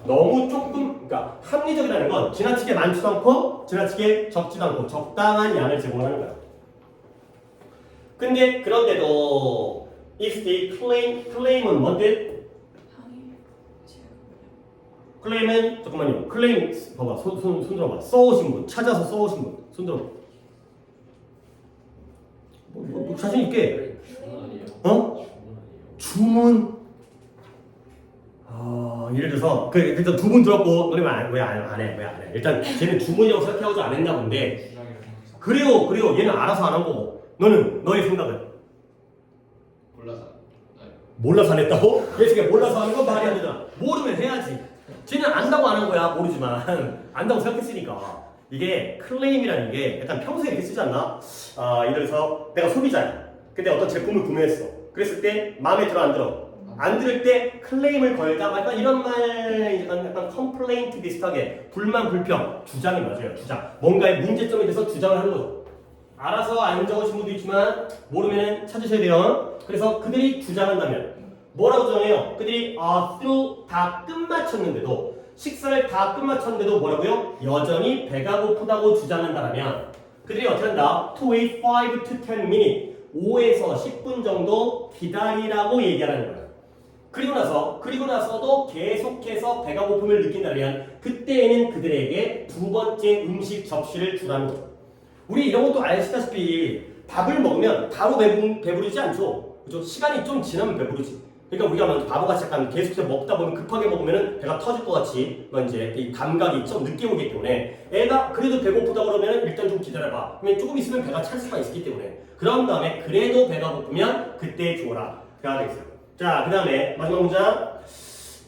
너무 조금 그러니까 합리적이라는 건 지나치게 많지도 않고 지나치게 적지도 않고 적당한 양을 제공하는 거야. 근데 그런데도 if they claim은 뭔데? claim은 잠깐만요. claim 봐봐 손 들어봐. 써오신 분 찾아서 써오신 분 손 들어봐. 뭐 자신 있게. 주문. 예를 들어서 일단 두 분 들었고 너네 왜 안 해? 일단 쟤는 주문이라고 생각하고 안 했나 본데. 그래요. 얘는 알아서 안 한 거고. 너의 생각은? 몰라서 안 했다고? 얘 몰라서 하는 건 말이 안 되잖아. 모르면 해야지. 쟤는 안다고 안 한 거야. 모르지만 안다고 생각했으니까. 이게 클레임이라는 게 약간 평소에 이렇게 쓰지 않나? 예를 들어서 내가 소비자야. 근데 어떤 제품을 구매했어. 그랬을 때 마음에 들어 안 들어? 안 들을 때 클레임을 걸다. 약간 이런 말 약간 컴플레인트 비슷하게 불만 불평 주장이 맞아요. 주장. 뭔가의 문제점에 대해서 주장을 하는 거죠. 알아서 안 적으신 분도 있지만 모르면 찾으셔야 돼요. 그래서 그들이 주장한다면 뭐라고 주장해요? 그들이 through 다 끝마쳤는데도 식사를 다 끝마쳤는데도 뭐라고요? 여전히 배가 고프다고 주장한다면 그들이 어떻게 한다? To wait 5 to 10 minutes 5에서 10분 정도 기다리라고 얘기하는 거예요. 그리고 나서도 계속해서 배가 고픔을 느낀다면 그때에는 그들에게 두 번째 음식 접시를 주라는 거예요. 우리 이런 것도 아시다시피 밥을 먹으면 바로 배부르지 않죠? 그죠? 시간이 좀 지나면 배부르지. 그러니까 우리가 막 바보같이 약간 계속해서 먹다 보면 급하게 먹으면 배가 터질 것 같이 이제 이 감각이 좀 늦게 오기 때문에 애가 그래도 배고프다 그러면 일단 좀 기다려봐. 그러면 조금 있으면 배가 찰 수가 있기 때문에 그런 다음에 그래도 배가 고프면 그때 줘라. 가 되겠어요. 자, 그 다음에 마지막 문장.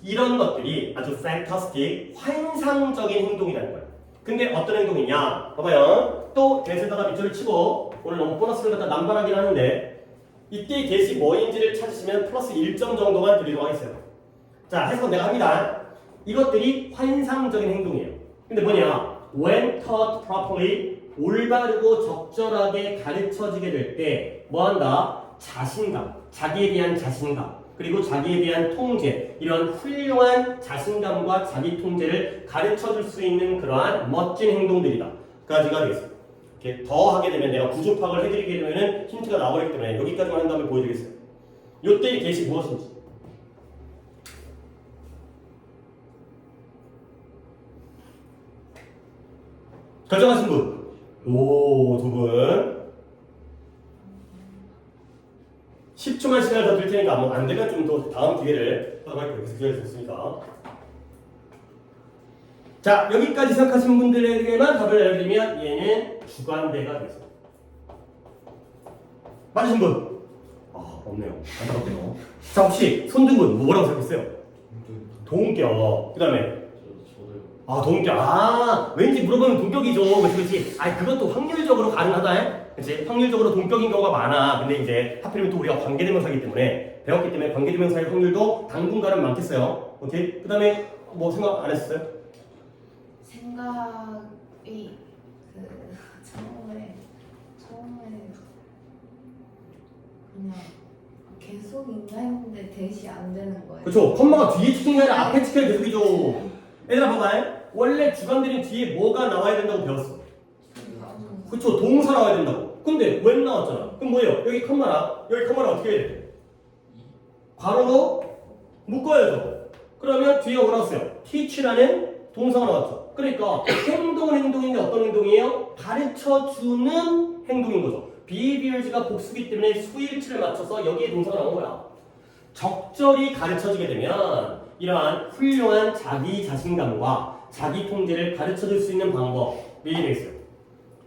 이런 것들이 아주 fantastic, 환상적인 행동이라는 거예요. 근데 어떤 행동이냐? 봐봐요. 또 대세다가 밑줄을 치고 오늘 너무 보너스를 갖다 남발하긴 하는데 이때 대시 뭐인지를 찾으시면 플러스 1점 정도만 드리도록 하겠어요. 자, 해석 내가 합니다. 이것들이 환상적인 행동이에요. 근데 뭐냐? When taught properly, 올바르고 적절하게 가르쳐지게 될 때 뭐한다? 자신감, 자기에 대한 자신감, 그리고 자기에 대한 통제, 이런 훌륭한 자신감과 자기 통제를 가르쳐줄 수 있는 그러한 멋진 행동들이다. 까지가 되겠습니다. 이렇게 더 하게 되면 내가 구조 파악을 해드리게 되면 힌트가 나오기 때문에 여기까지만 한 다음에 보여드리겠어요. 요때의 계시 무엇인지. 결정하신 분. 오, 두 분. 10초만 시간을 더 드릴 테니까 뭐 안 되면 좀 더 다음 기회를 하도록 할게요. 계속 기다려주셨으니까. 자, 여기까지 생각하신 분들에게만 답을 알려드리면 얘는 주관대가 되겠습니다. 맞으신 분? 아, 없네요. 안타깝게요. 자, 혹시 손등분 뭐라고 생각했어요? 동격. 그 다음에 저도요. 아, 동격. 아, 왠지 물어보면 동격이죠. 그치? 아, 그것도 확률적으로 가능하다. 그치? 확률적으로 동격인 경우가 많아. 근데 이제 하필이면 또 우리가 관계대명사이기 때문에 배웠기 때문에 관계대명사의 확률도 당분간은 많겠어요. 오케이? 그 다음에 뭐 생각 안 했어요? 생각이 처음에 그냥 계속 있나 했는데 대시 안 되는 거예요. 그쵸? 컴마가 뒤에 찍힌 게 아니라 앞에 찍혀야 계속이죠. 얘들아 봐봐요. 원래 주관들은 뒤에 뭐가 나와야 된다고 배웠어. 그쵸? 동사 나와야 된다고. 근데 왜 나왔잖아? 그럼 뭐예요? 여기 컴마라 여기 컴마라 어떻게 해야 돼? 괄호로 묶어야죠. 그러면 뒤에 뭐라 왔어요? teach라는 동사가 나왔죠. 그러니까 행동은 행동인데 어떤 행동이에요? 가르쳐주는 행동인 거죠. behaviors가 복수기 때문에 수일치를 맞춰서 여기에 동사가 나온 거야. 적절히 가르쳐주게 되면 이러한 훌륭한 자기 자신감과 자기 통제를 가르쳐줄 수 있는 방법이 되겠어요.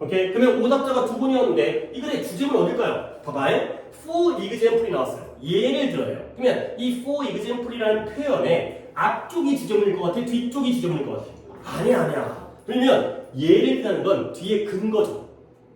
오케이? 그러면 오답자가 두 분이었는데 이 글의 주제는 어딜까요? 봐봐요. for example이 나왔어요. 예를 들어요. 그러면 이 for example이라는 표현에 앞쪽이 주제문일 것 같아? 뒤쪽이 주제문일 것 같아? 아니야. 그러면 예를 들자는 건 뒤에 근거죠.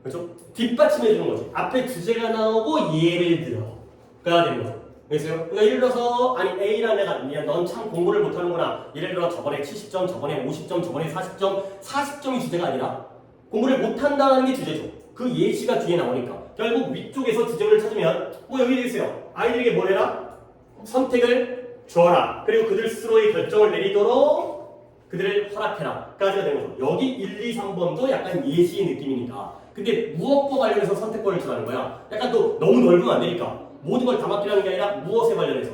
그렇죠? 뒷받침해 주는 거지. 앞에 주제가 나오고 예를 들어가 되는 거죠. 알겠어요? 그러니까 예를 들어서 아니 A라는 애가 넌 참 공부를 못하는구나. 예를 들어 저번에 70점, 저번에 50점, 저번에 40점 40점이 주제가 아니라 공부를 못한다는 게 주제죠. 그 예시가 뒤에 나오니까 결국 위쪽에서 주제를 찾으면 뭐 여기 되겠어요. 아이들에게 뭘 해라? 선택을 주어라. 그리고 그들 스스로의 결정을 내리도록 그들을 허락해라. 까지가 되는 거죠. 여기 1, 2, 3번도 약간 예시의 느낌이니까. 근데 무엇과 관련해서 선택권을 주라는 거야. 약간 또 너무 넓으면 안 되니까 모든 걸 다 맡기라는 게 아니라 무엇에 관련해서?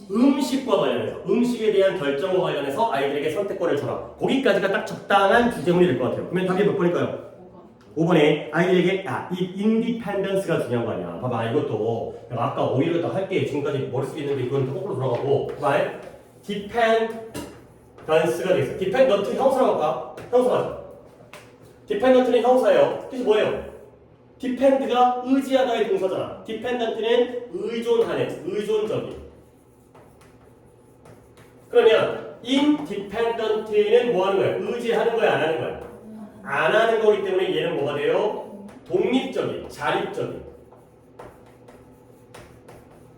음식과 관련해서 음식에 대한 결정과 관련해서 아이들에게 선택권을 줘라. 거기까지가 딱 적당한 주제문이 될 것 같아요. 그러면 답이 몇 번일까요? 5번에 아이들에게 이 인디펜던스가 중요한 거 아니야. 봐봐 이것도 내가 아까 오히려 더 할게. 지금까지 머릿속에 있는데 이건 거꾸로 돌아가고 봐봐 디펜던스가 되겠어. 디펜던트 형사라고 할까? 형사가죠. 디펜던트는 형사예요. 그래서 뭐예요? depend가 의지하다의 동사잖아. dependent는 의존하는, 의존적인. 그러면 independent는 뭐 하는 거야? 의지하는 거야, 안 하는 거야? 안 하는 거기 때문에 얘는 뭐가 돼요? 독립적인, 자립적인.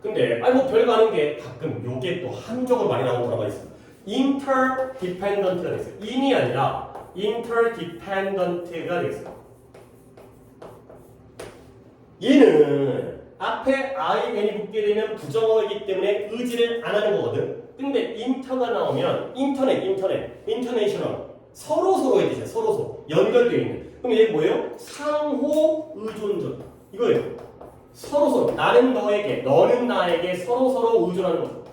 근데 아니 뭐 별거 아닌 게 가끔 요게 또 함정으로 많이 나오는 거라고 있어. interdependent가 됐어요. in이 아니라 interdependent가 됐어요. 얘는 앞에 IN이 붙게 되면 부정어이기 때문에 의지를 안 하는 거거든. 근데 인터가 나오면 인터내셔널 서로서로의 뜻이야. 서로서로 연결되어 있는. 그럼 얘 뭐예요? 상호 의존적 이거예요. 서로서로 나는 너에게 너는 나에게 서로서로 의존하는 거죠.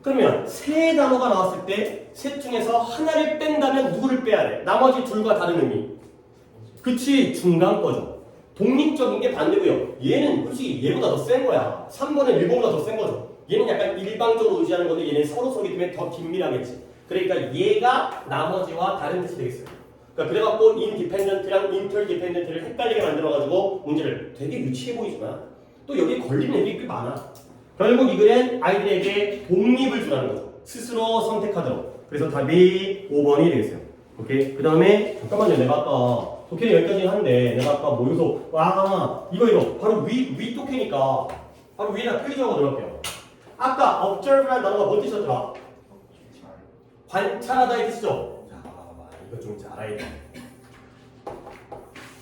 그러면 세 단어가 나왔을 때 셋 중에서 하나를 뺀다면 누구를 빼야 돼? 나머지 둘과 다른 의미. 그치, 중간 거죠. 독립적인 게 반대고요. 얘는 솔직히 얘보다 더 센 거야. 3번은 1번보다 더 센 거죠. 얘는 약간 일방적으로 의지하는 건데 얘는 서로서로기 때문에 더 긴밀하겠지. 그러니까 얘가 나머지와 다른 뜻이 되겠어요. 그러니까 그래갖고 independent랑 interdependent를 헷갈리게 만들어가지고 문제를 되게 유치해 보이지만 또 여기 걸리는 애들이 꽤 많아. 결국 이 글은 아이들에게 독립을 주라는 거죠. 스스로 선택하도록. 그래서 답이 5번이 되겠어요. 오케이. 그 다음에 잠깐만요. 내가 아까 독해는 여기까지 하는데 내가 아까 모여서 이거 바로 위 독해니까 바로 위에다 표기적으로 넣을게요. 아까 observe라는 단어가 뭔 뜻이었더라? 관찰하다의 뜻이죠. 자, 이거 좀 알아야 돼.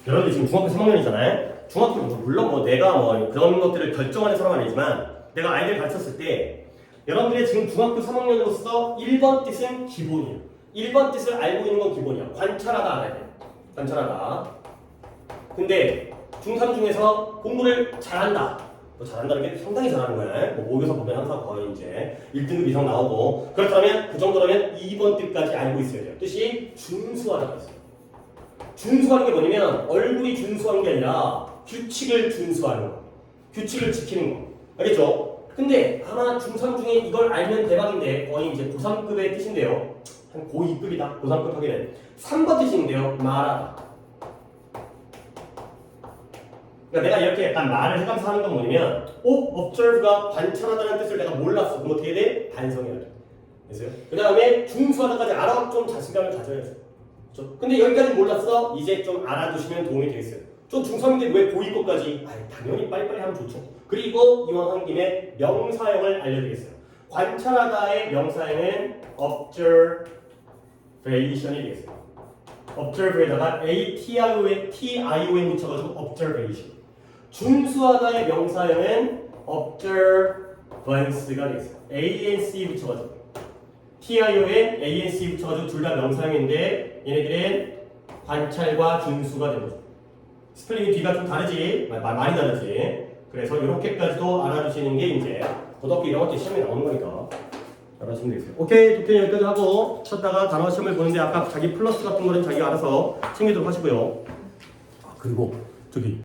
여러분들 지금 중학교 3학년이잖아요. 중학교 물론 뭐 내가 뭐 그런 것들을 결정하는 사람은 아니지만 내가 아이들 가르쳤을 때 여러분들의 지금 중학교 3학년으로서 1번 뜻은 기본이에요. 1번 뜻을 알고 있는 건 기본이야. 관찰하다 알아야 돼. 관찰하다. 근데 중3 중에서 공부를 잘한다. 뭐 잘한다는 게 상당히 잘하는 거야. 뭐 모의고사 보면 항상 거의 이제 1등급 이상 나오고 그렇다면 그 정도라면 2번 뜻까지 알고 있어야 돼요. 뜻이 준수하다가 있어요. 준수하는 게 뭐냐면 얼굴이 준수한 게 아니라 규칙을 준수하는 거. 규칙을 지키는 거. 알겠죠? 근데 아마 중3 중에 이걸 알면 대박인데 거의 이제 고3급의 뜻인데요. 한 고2급이다. 고3급 하기는 3번 뜻인데요. 말하다. 그러니까 내가 이렇게 약간 말을 해가면서 하는 건 뭐냐면 observe가 관찰하다는 뜻을 내가 몰랐어. 그럼 어떻게 돼? 반성해야 돼. 됐어요? 그 다음에 중수하다까지 알아 좀 자신감을 가져야죠. 그렇죠? 근데 여기까지 몰랐어? 이제 좀 알아두시면 도움이 되겠어요. 좀 중3인데 왜 고일 것까지? 당연히 빨리빨리 하면 좋죠. 그리고 이왕 한 김에 명사형을 알려드리겠어요. 관찰하다의 명사형은 observation이 되겠어요. observe에다가 tion 붙여가지고 observation. 준수하다의 명사형은 observance가 되겠어요. anc 붙여가지고 tio에 anc 붙여가지고 둘 다 명사형인데 얘네들은 관찰과 준수가 되는 거죠. 스펠링이 뒤가 좀 다르지, 많이 다르지. 그래서 이렇게까지도 알아두시는 게 이제 고등학교 이런 것도 시험에 나오는 거니까 알아주시면 되겠어요. 오케이, 독해 여기까지 하고 쳤다가 단어 시험을 보는데 아까 자기 플러스 같은 거는 자기가 알아서 챙기도록 하시고요. 그리고 저기